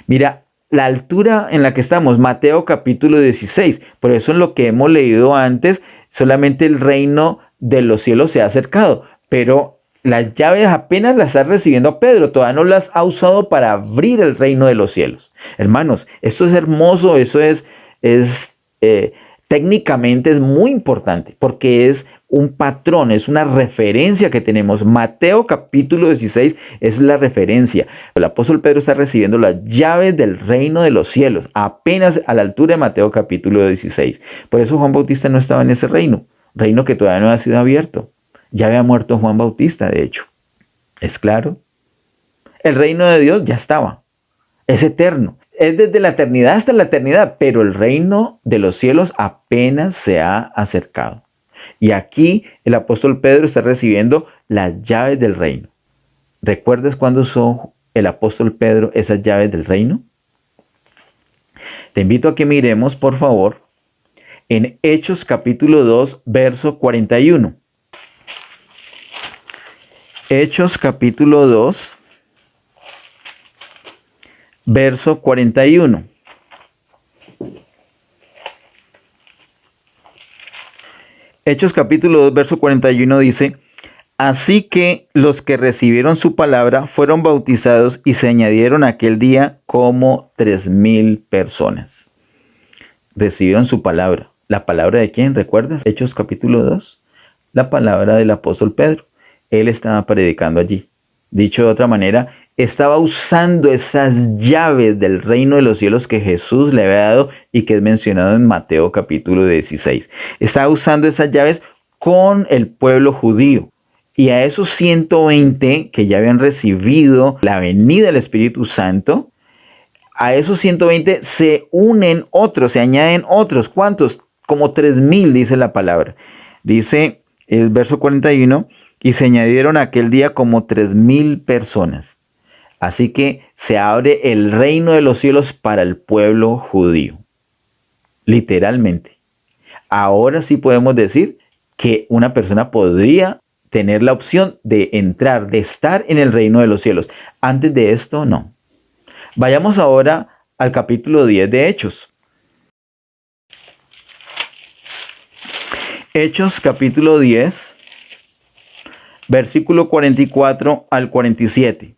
Mira, la altura en la que estamos, Mateo capítulo 16, por eso en lo que hemos leído antes, solamente el reino de los cielos se ha acercado, pero las llaves apenas las está recibiendo Pedro, todavía no las ha usado para abrir el reino de los cielos. Hermanos, esto es hermoso, eso es técnicamente es muy importante, porque es un patrón, es una referencia que tenemos. Mateo capítulo 16 es la referencia. El apóstol Pedro está recibiendo las llaves del reino de los cielos, apenas a la altura de Mateo capítulo 16. Por eso Juan Bautista no estaba en ese reino que todavía no ha sido abierto. Ya había muerto Juan Bautista, de hecho. ¿Es claro? El reino de Dios ya estaba. Es eterno. Es desde la eternidad hasta la eternidad, pero el reino de los cielos apenas se ha acercado. Y aquí el apóstol Pedro está recibiendo las llaves del reino. ¿Recuerdas cuándo usó el apóstol Pedro esas llaves del reino? Te invito a que miremos, por favor, en Hechos capítulo 2, verso 41. Hechos capítulo 2, verso 41. Hechos capítulo 2, verso 41 dice: así que los que recibieron su palabra fueron bautizados y se añadieron aquel día como 3,000 personas. Recibieron su palabra. ¿La palabra de quién? ¿Recuerdas? Hechos capítulo 2. La palabra del apóstol Pedro. Él estaba predicando allí. Dicho de otra manera, estaba usando esas llaves del reino de los cielos que Jesús le había dado y que es mencionado en Mateo capítulo 16. Estaba usando esas llaves con el pueblo judío. Y a esos 120 que ya habían recibido la venida del Espíritu Santo, a esos 120 se unen otros, se añaden otros. ¿Cuántos? Como 3,000 dice la palabra. Dice el verso 41, y se añadieron aquel día como 3,000 personas. Así que se abre el reino de los cielos para el pueblo judío. Literalmente. Ahora sí podemos decir que una persona podría tener la opción de entrar, de estar en el reino de los cielos. Antes de esto, no. Vayamos ahora al capítulo 10 de Hechos. Hechos capítulo 10, versículo 44 al 47.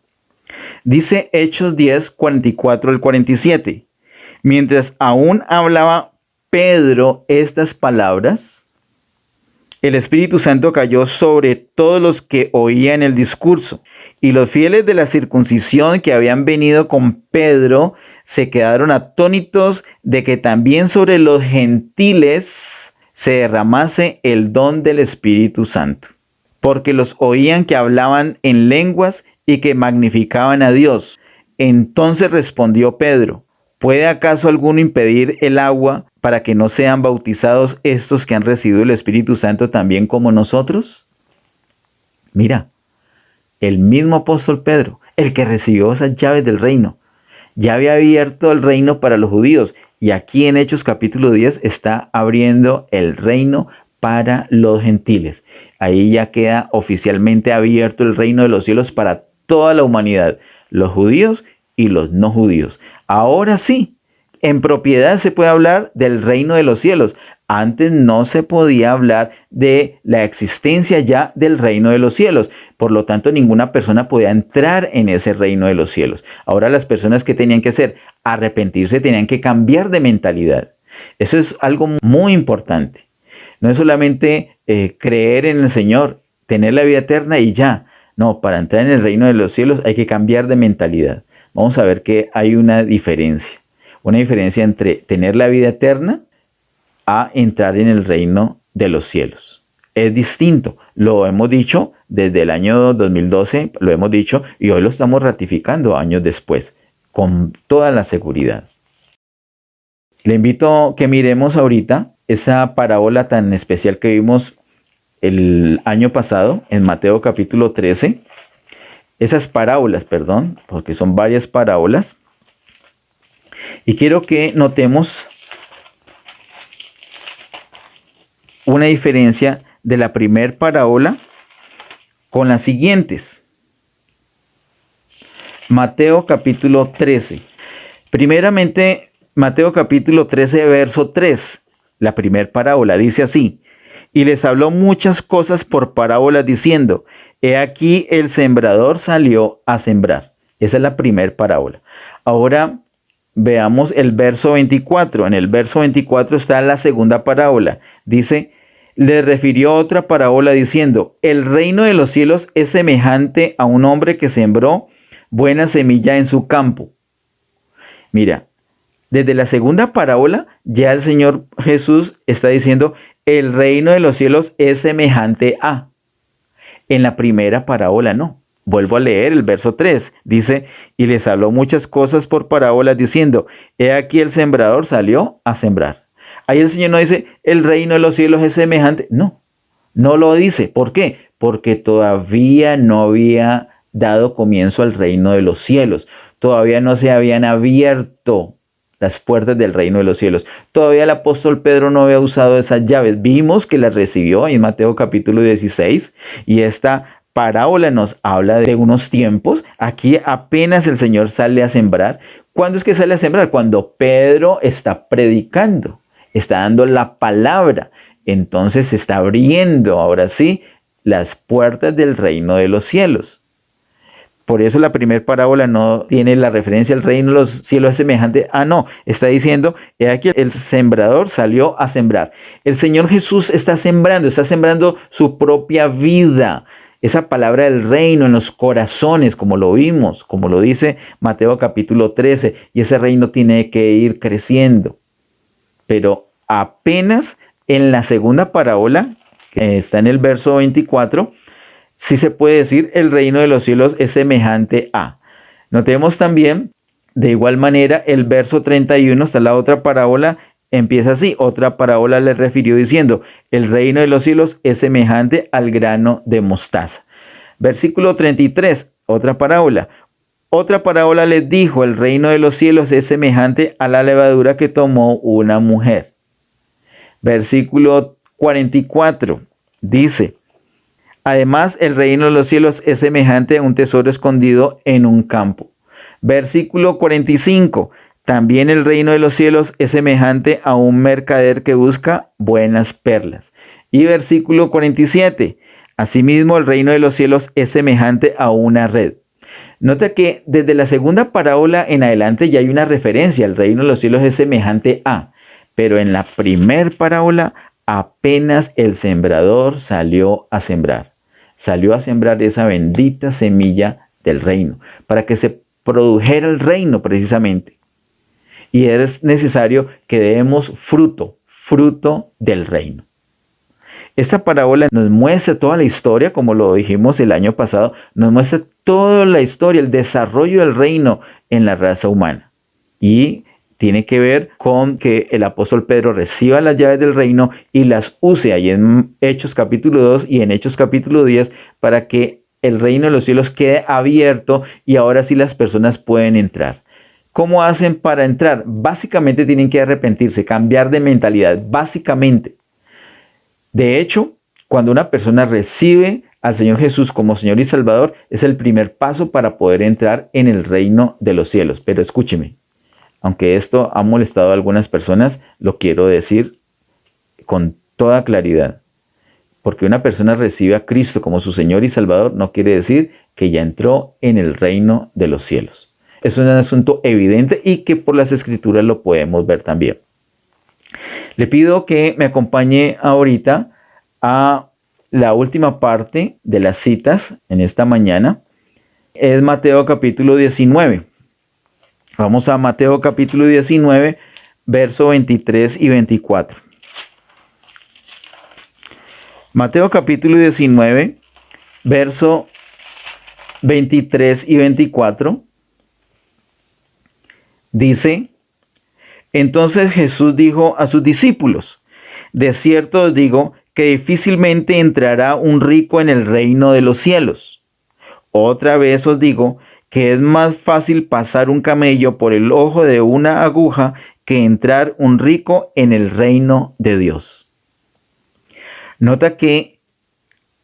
Dice Hechos 10, 44 al 47. Mientras aún hablaba Pedro estas palabras, el Espíritu Santo cayó sobre todos los que oían el discurso. Y los fieles de la circuncisión que habían venido con Pedro se quedaron atónitos de que también sobre los gentiles se derramase el don del Espíritu Santo. Porque los oían que hablaban en lenguas y que magnificaban a Dios. Entonces respondió Pedro: ¿puede acaso alguno impedir el agua para que no sean bautizados estos que han recibido el Espíritu Santo también como nosotros? Mira, el mismo apóstol Pedro, el que recibió esas llaves del reino, Ya había abierto el reino para los judíos y aquí en Hechos capítulo 10 está abriendo el reino para los gentiles. Ahí ya queda oficialmente abierto el reino de los cielos para toda la humanidad, los judíos y los no judíos. Ahora sí, en propiedad se puede hablar del reino de los cielos. Antes no se podía hablar de la existencia ya del reino de los cielos. Por lo tanto, ninguna persona podía entrar en ese reino de los cielos. Ahora las personas que tenían que hacer, arrepentirse, tenían que cambiar de mentalidad. Eso es algo muy importante. No es solamente creer en el Señor, tener la vida eterna y ya. No, para entrar en el reino de los cielos hay que cambiar de mentalidad. Vamos a ver que hay una diferencia. Una diferencia entre tener la vida eterna a entrar en el reino de los cielos. Es distinto. Lo hemos dicho desde el año 2012, lo hemos dicho, y hoy lo estamos ratificando años después, con toda la seguridad. Le invito a que miremos ahorita esa parábola tan especial que vimos el año pasado en Mateo capítulo 13. Esas parábolas, perdón, porque son varias parábolas. Y quiero que notemos una diferencia de la primer parábola con las siguientes. Mateo capítulo 13. Primeramente, Mateo capítulo 13, verso 3. La primer parábola dice así: y les habló muchas cosas por parábolas diciendo, he aquí el sembrador salió a sembrar. Esa es la primer parábola. Ahora veamos el verso 24. En el verso 24 está la segunda parábola. Dice, le refirió otra parábola diciendo, el reino de los cielos es semejante a un hombre que sembró buena semilla en su campo. Mira, desde la segunda parábola ya el Señor Jesús está diciendo, el reino de los cielos es semejante a. En la primera parábola no. Vuelvo a leer el verso 3. Dice, y les habló muchas cosas por parábolas diciendo, he aquí el sembrador salió a sembrar. Ahí el Señor no dice, el reino de los cielos es semejante. No, no lo dice. ¿Por qué? Porque todavía no había dado comienzo al reino de los cielos. Todavía no se habían abierto las puertas del reino de los cielos. Todavía el apóstol Pedro no había usado esas llaves. Vimos que las recibió en Mateo capítulo 16 y esta parábola nos habla de unos tiempos. Aquí apenas el Señor sale a sembrar. ¿Cuándo es que sale a sembrar? Cuando Pedro está predicando, está dando la palabra. Entonces se está abriendo ahora sí las puertas del reino de los cielos. Por eso la primera parábola no tiene la referencia al reino de los cielos es semejante. No, está diciendo, he aquí el sembrador salió a sembrar. El Señor Jesús está sembrando su propia vida. Esa palabra del reino en los corazones, como lo vimos, como lo dice Mateo capítulo 13, y ese reino tiene que ir creciendo. Pero apenas en la segunda parábola, que está en el verso 24, sí se puede decir el reino de los cielos es semejante a. Notemos también, de igual manera, el verso 31, está la otra parábola, empieza así. Otra parábola le refirió diciendo, el reino de los cielos es semejante al grano de mostaza. Versículo 33, otra parábola. Otra parábola les dijo, el reino de los cielos es semejante a la levadura que tomó una mujer. Versículo 44, dice, además, el reino de los cielos es semejante a un tesoro escondido en un campo. Versículo 45. También el reino de los cielos es semejante a un mercader que busca buenas perlas. Y versículo 47. Asimismo, el reino de los cielos es semejante a una red. Nota que desde la segunda parábola en adelante ya hay una referencia. El reino de los cielos es semejante a. Pero en la primer parábola apenas el sembrador salió a sembrar. Salió a sembrar esa bendita semilla del reino, para que se produjera el reino precisamente. Y es necesario que demos fruto del reino. Esta parábola nos muestra toda la historia, como lo dijimos el año pasado, nos muestra toda la historia, el desarrollo del reino en la raza humana. Y tiene que ver con que el apóstol Pedro reciba las llaves del reino y las use ahí en Hechos capítulo 2 y en Hechos capítulo 10 para que el reino de los cielos quede abierto y ahora sí las personas pueden entrar. ¿Cómo hacen para entrar? Básicamente tienen que arrepentirse, cambiar de mentalidad, básicamente. De hecho, cuando una persona recibe al Señor Jesús como Señor y Salvador, es el primer paso para poder entrar en el reino de los cielos. Pero escúcheme, aunque esto ha molestado a algunas personas, lo quiero decir con toda claridad. Porque una persona recibe a Cristo como su Señor y Salvador no quiere decir que ya entró en el reino de los cielos. Es un asunto evidente y que por las Escrituras lo podemos ver también. Le pido que me acompañe ahorita a la última parte de las citas en esta mañana. Es Mateo capítulo 19. Vamos a Mateo capítulo 19, verso 23 y 24. Mateo capítulo 19, verso 23 y 24. Dice: Entonces Jesús dijo a sus discípulos: De cierto os digo que difícilmente entrará un rico en el reino de los cielos. Otra vez os digo que es más fácil pasar un camello por el ojo de una aguja que entrar un rico en el reino de Dios. Nota que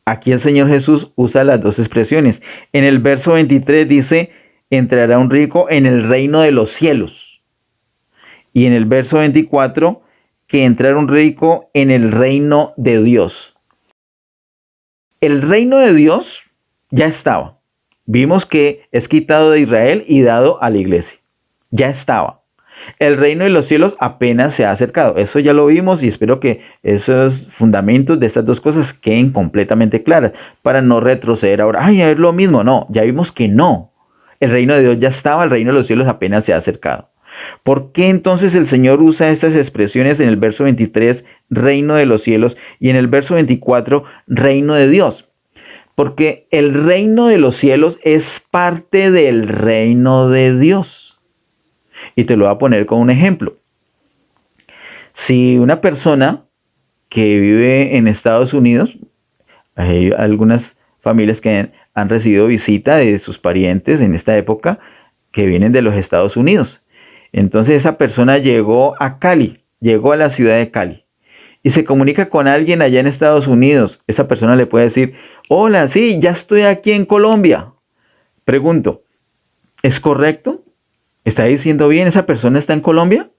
aquí el Señor Jesús usa las dos expresiones. En el verso 23 dice: entrará un rico en el reino de los cielos. Y en el verso 24, que entrará un rico en el reino de Dios. El reino de Dios ya estaba. Vimos que es quitado de Israel y dado a la iglesia. Ya estaba. El reino de los cielos apenas se ha acercado. Eso ya lo vimos y espero que esos fundamentos de estas dos cosas queden completamente claras para no retroceder ahora. Ay, a ver lo mismo. No, ya vimos que no. El reino de Dios ya estaba, el reino de los cielos apenas se ha acercado. ¿Por qué entonces el Señor usa estas expresiones en el verso 23, reino de los cielos, y en el verso 24, reino de Dios? Porque el reino de los cielos es parte del reino de Dios. Y te lo voy a poner con un ejemplo. Si una persona que vive en Estados Unidos, hay algunas familias que han recibido visita de sus parientes en esta época que vienen de los Estados Unidos. Entonces esa persona llegó a Cali, llegó a la ciudad de Cali y se comunica con alguien allá en Estados Unidos. Esa persona le puede decir: hola, sí, ya estoy aquí en Colombia. Pregunto, ¿es correcto? ¿Está diciendo bien? ¿Esa persona está en Colombia?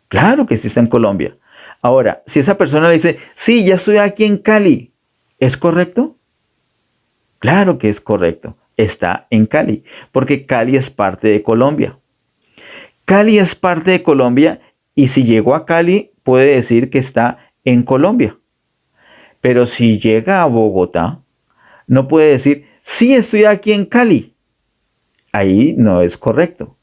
Claro que sí está en Colombia. Ahora, si esa persona le dice: sí, ya estoy aquí en Cali, ¿es correcto? Claro que es correcto. Está en Cali, porque Cali es parte de Colombia. Cali es parte de Colombia y si llegó a Cali puede decir que está en Colombia. Pero si llega a Bogotá, no puede decir: sí, estoy aquí en Cali. Ahí no es correcto.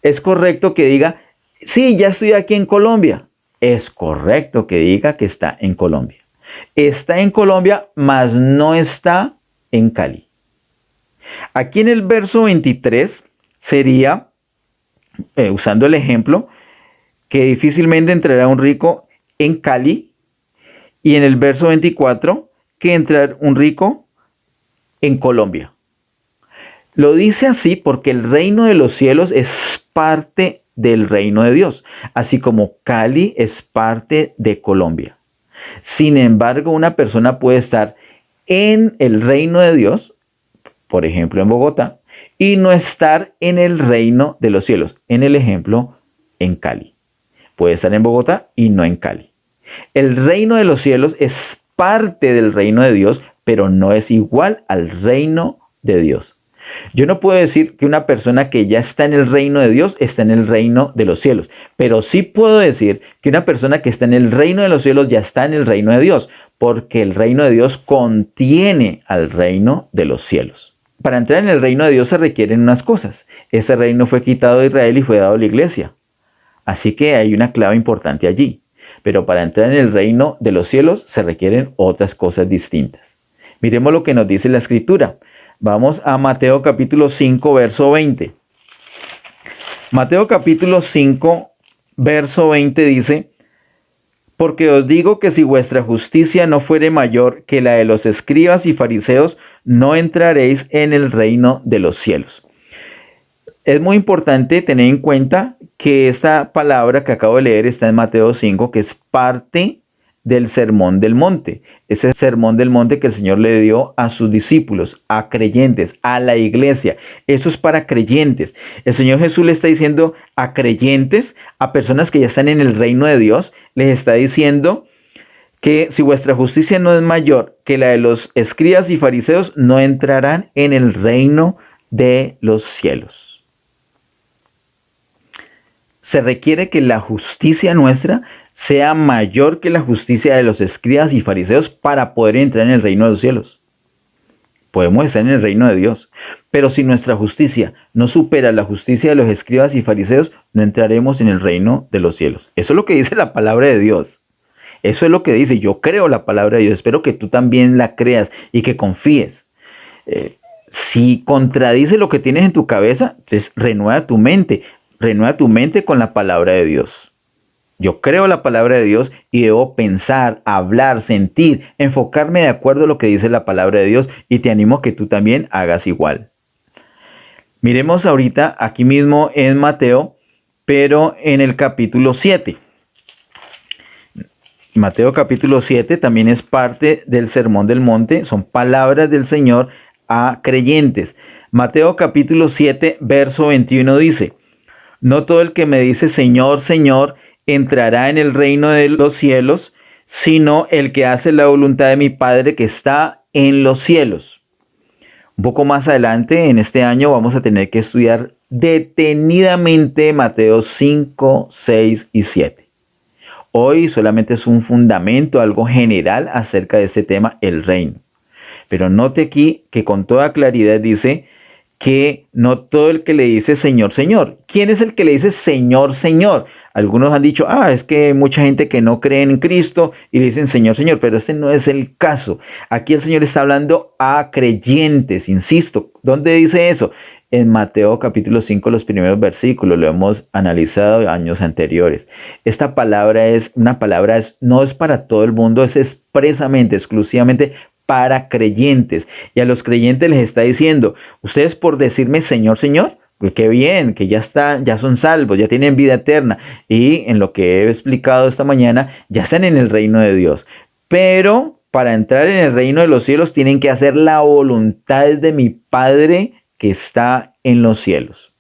Es correcto que diga: sí, ya estoy aquí en Colombia. Es correcto que diga que está en Colombia. Está en Colombia, mas no está en Cali. Aquí en el verso 23 sería, usando el ejemplo, que difícilmente entrará un rico en Cali, y en el verso 24, que entrará un rico en Colombia. Lo dice así porque el reino de los cielos es parte del reino de Dios, así como Cali es parte de Colombia. Sin embargo, una persona puede estar en el reino de Dios, por ejemplo en Bogotá, y no estar en el reino de los cielos, en el ejemplo en Cali. Puede estar en Bogotá y no en Cali. El reino de los cielos es parte del reino de Dios, pero no es igual al reino de Dios. Yo no puedo decir que una persona que ya está en el reino de Dios está en el reino de los cielos, pero sí puedo decir que una persona que está en el reino de los cielos ya está en el reino de Dios, porque el reino de Dios contiene al reino de los cielos. Para entrar en el reino de Dios se requieren unas cosas. Ese reino fue quitado de Israel y fue dado a la iglesia. Así que hay una clave importante allí. Pero para entrar en el reino de los cielos se requieren otras cosas distintas. Miremos lo que nos dice la Escritura. Vamos a Mateo capítulo 5, verso 20. Mateo capítulo 5, verso 20 dice: porque os digo que si vuestra justicia no fuere mayor que la de los escribas y fariseos, no entraréis en el reino de los cielos. es muy importante tener en cuenta que esta palabra que acabo de leer está en Mateo 5, que es parte del Sermón del Monte. Ese Sermón del Monte que el Señor le dio a sus discípulos, a creyentes, a la iglesia. Eso es para creyentes. El Señor Jesús le está diciendo a creyentes, a personas que ya están en el reino de Dios, les está diciendo que si vuestra justicia no es mayor que la de los escribas y fariseos, no entrarán en el reino de los cielos. Se requiere que la justicia nuestra sea mayor que la justicia de los escribas y fariseos para poder entrar en el reino de los cielos. Podemos estar en el reino de Dios, pero si nuestra justicia no supera la justicia de los escribas y fariseos, no entraremos en el reino de los cielos. Eso es lo que dice la palabra de Dios. Eso es lo que dice. Yo creo la palabra de Dios. Espero que tú también la creas y que confíes. Si contradice lo que tienes en tu cabeza, entonces renueva tu mente. Renueva tu mente con la palabra de Dios. Yo creo la palabra de Dios y debo pensar, hablar, sentir, enfocarme de acuerdo a lo que dice la palabra de Dios, y te animo a que tú también hagas igual. Miremos ahorita aquí mismo en Mateo, pero en el capítulo 7. Mateo capítulo 7 también es parte del Sermón del Monte, son palabras del Señor a creyentes. Mateo capítulo 7, verso 21 dice: no todo el que me dice Señor, Señor, entrará en el reino de los cielos, sino el que hace la voluntad de mi Padre que está en los cielos. Un poco más adelante, en este año, vamos a tener que estudiar detenidamente Mateo 5, 6 y 7. Hoy solamente es un fundamento, algo general acerca de este tema, el reino. Pero note aquí que con toda claridad dice que no todo el que le dice Señor, Señor. ¿Quién es el que le dice Señor, Señor? Algunos han dicho, es que hay mucha gente que no cree en Cristo y le dicen Señor, Señor, pero ese no es el caso. Aquí el Señor está hablando a creyentes, insisto. ¿Dónde dice eso? En Mateo capítulo 5, los primeros versículos, lo hemos analizado años anteriores. Esta palabra no es para todo el mundo, es expresamente, exclusivamente para creyentes. Y a los creyentes les está diciendo, ustedes por decirme Señor, Señor, pues qué bien, que ya son salvos, ya tienen vida eterna. Y en lo que he explicado esta mañana, ya están en el reino de Dios. Pero para entrar en el reino de los cielos tienen que hacer la voluntad de mi Padre que está en los cielos.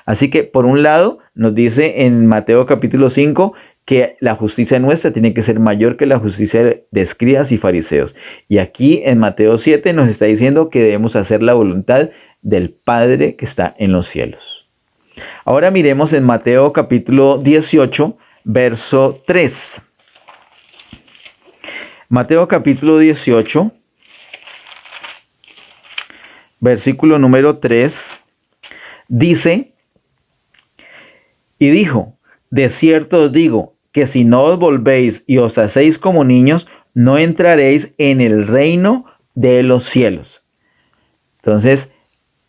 Así que por un lado nos dice en Mateo capítulo 5 que la justicia nuestra tiene que ser mayor que la justicia de escribas y fariseos. Y aquí en Mateo 7 nos está diciendo que debemos hacer la voluntad del Padre que está en los cielos. Ahora miremos en Mateo capítulo 18, verso 3. Mateo capítulo 18, versículo número 3, dice, y dijo, de cierto os digo, que si no os volvéis y os hacéis como niños, no entraréis en el reino de los cielos. Entonces,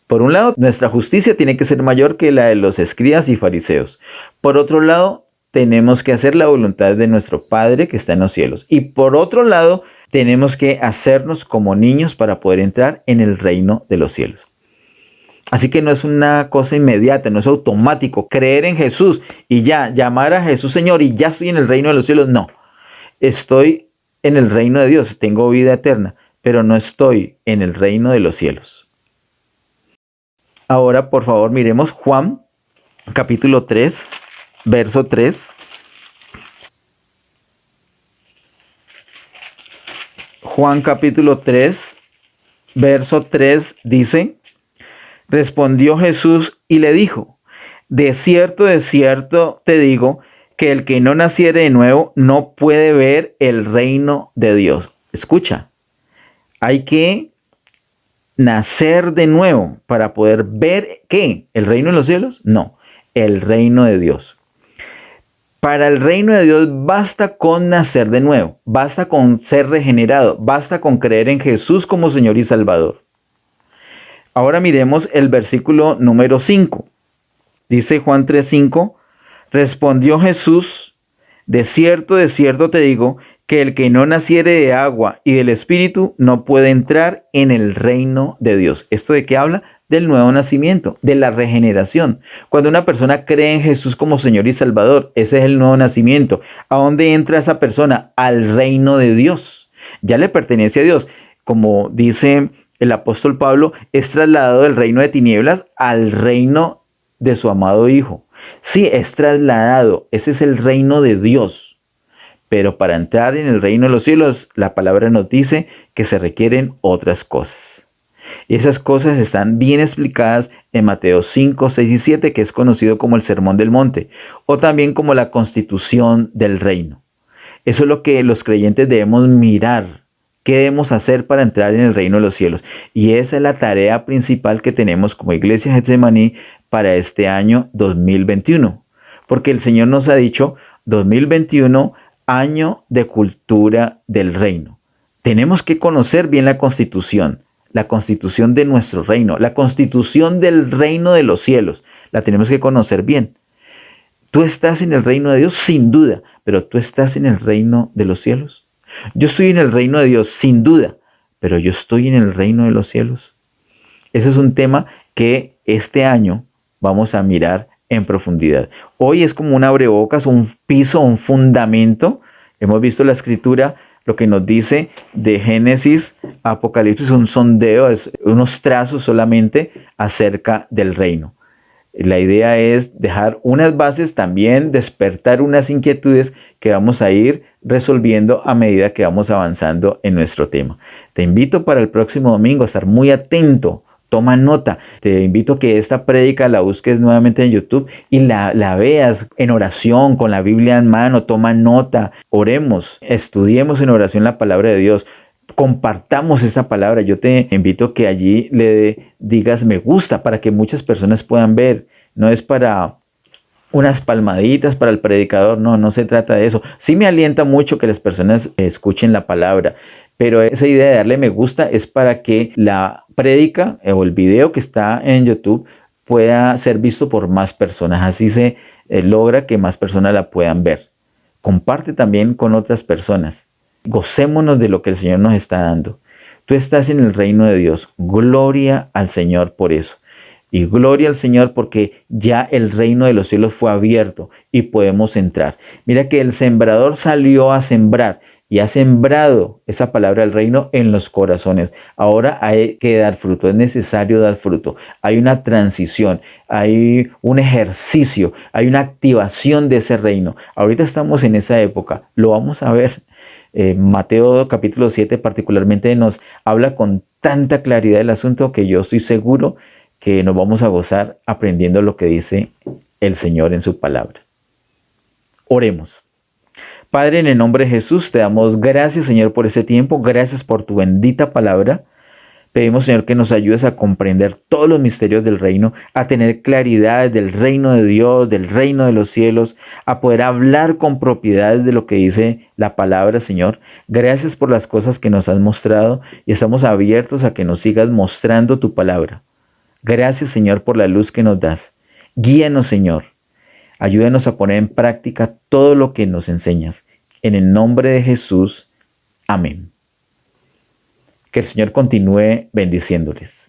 por un lado, nuestra justicia tiene que ser mayor que la de los escribas y fariseos. Por otro lado, tenemos que hacer la voluntad de nuestro Padre que está en los cielos. Y por otro lado, tenemos que hacernos como niños para poder entrar en el reino de los cielos. Así que no es una cosa inmediata, no es automático creer en Jesús y ya llamar a Jesús Señor y ya estoy en el reino de los cielos. No, estoy en el reino de Dios, tengo vida eterna, pero no estoy en el reino de los cielos. Ahora, por favor, miremos Juan capítulo 3, verso 3. Juan capítulo 3, verso 3 dice, respondió Jesús y le dijo, de cierto te digo, que el que no naciere de nuevo no puede ver el reino de Dios. Escucha, hay que nacer de nuevo para poder ver, ¿qué? ¿El reino de los cielos? No, el reino de Dios. Para el reino de Dios basta con nacer de nuevo, basta con ser regenerado, basta con creer en Jesús como Señor y Salvador. Ahora miremos el versículo número 5. Dice Juan 3:5, respondió Jesús, de cierto te digo, que el que no naciere de agua y del Espíritu no puede entrar en el reino de Dios. ¿Esto de qué habla? Del nuevo nacimiento, de la regeneración. Cuando una persona cree en Jesús como Señor y Salvador, ese es el nuevo nacimiento. ¿A dónde entra esa persona? Al reino de Dios. Ya le pertenece a Dios. Como dice el apóstol Pablo, es trasladado del reino de tinieblas al reino de su amado Hijo. Sí, es trasladado. Ese es el reino de Dios. Pero para entrar en el reino de los cielos, la palabra nos dice que se requieren otras cosas. Y esas cosas están bien explicadas en Mateo 5, 6 y 7, que es conocido como el Sermón del Monte, o también como la constitución del reino. Eso es lo que los creyentes debemos mirar. ¿Qué debemos hacer para entrar en el reino de los cielos? Y esa es la tarea principal que tenemos como Iglesia Getsemaní para este año 2021. Porque el Señor nos ha dicho 2021, año de cultura del reino. Tenemos que conocer bien la constitución de nuestro reino, la constitución del reino de los cielos. La tenemos que conocer bien. Tú estás en el reino de Dios, sin duda, pero tú estás en el reino de los cielos. Yo estoy en el reino de Dios, sin duda, pero yo estoy en el reino de los cielos. Ese es un tema que este año vamos a mirar en profundidad. Hoy es como un abrebocas, un piso, un fundamento. Hemos visto la escritura, lo que nos dice de Génesis, Apocalipsis, un sondeo, es unos trazos solamente acerca del reino. La idea es dejar unas bases, también despertar unas inquietudes que vamos a ir resolviendo a medida que vamos avanzando en nuestro tema. Te invito para el próximo domingo a estar muy atento. Toma nota. Te invito a que esta prédica la busques nuevamente en YouTube y la veas en oración, con la Biblia en mano. Toma nota. Oremos, estudiemos en oración la palabra de Dios. Compartamos esta palabra. Yo te invito a que allí le digas me gusta para que muchas personas puedan ver. No es para unas palmaditas para el predicador. No se trata de eso. Sí me alienta mucho que las personas escuchen la palabra. Pero esa idea de darle me gusta es para que la prédica o el video que está en YouTube pueda ser visto por más personas. Así se logra que más personas la puedan ver. Comparte también con otras personas. Gocémonos de lo que el Señor nos está dando. Tú estás en el reino de Dios. Gloria al Señor por eso. Y gloria al Señor porque ya el reino de los cielos fue abierto y podemos entrar. Mira que el sembrador salió a sembrar. Y ha sembrado esa palabra del reino en los corazones. Ahora hay que dar fruto, es necesario dar fruto. Hay una transición, hay un ejercicio, hay una activación de ese reino. Ahorita estamos en esa época, lo vamos a ver. Mateo capítulo 7 particularmente nos habla con tanta claridad del asunto que yo estoy seguro que nos vamos a gozar aprendiendo lo que dice el Señor en su palabra. Oremos. Padre, en el nombre de Jesús, te damos gracias, Señor, por ese tiempo. Gracias por tu bendita palabra. Pedimos, Señor, que nos ayudes a comprender todos los misterios del reino, a tener claridad del reino de Dios, del reino de los cielos, a poder hablar con propiedad de lo que dice la palabra, Señor. Gracias por las cosas que nos has mostrado y estamos abiertos a que nos sigas mostrando tu palabra. Gracias, Señor, por la luz que nos das. Guíanos, Señor. Ayúdanos a poner en práctica todo lo que nos enseñas. En el nombre de Jesús. Amén. Que el Señor continúe bendiciéndoles.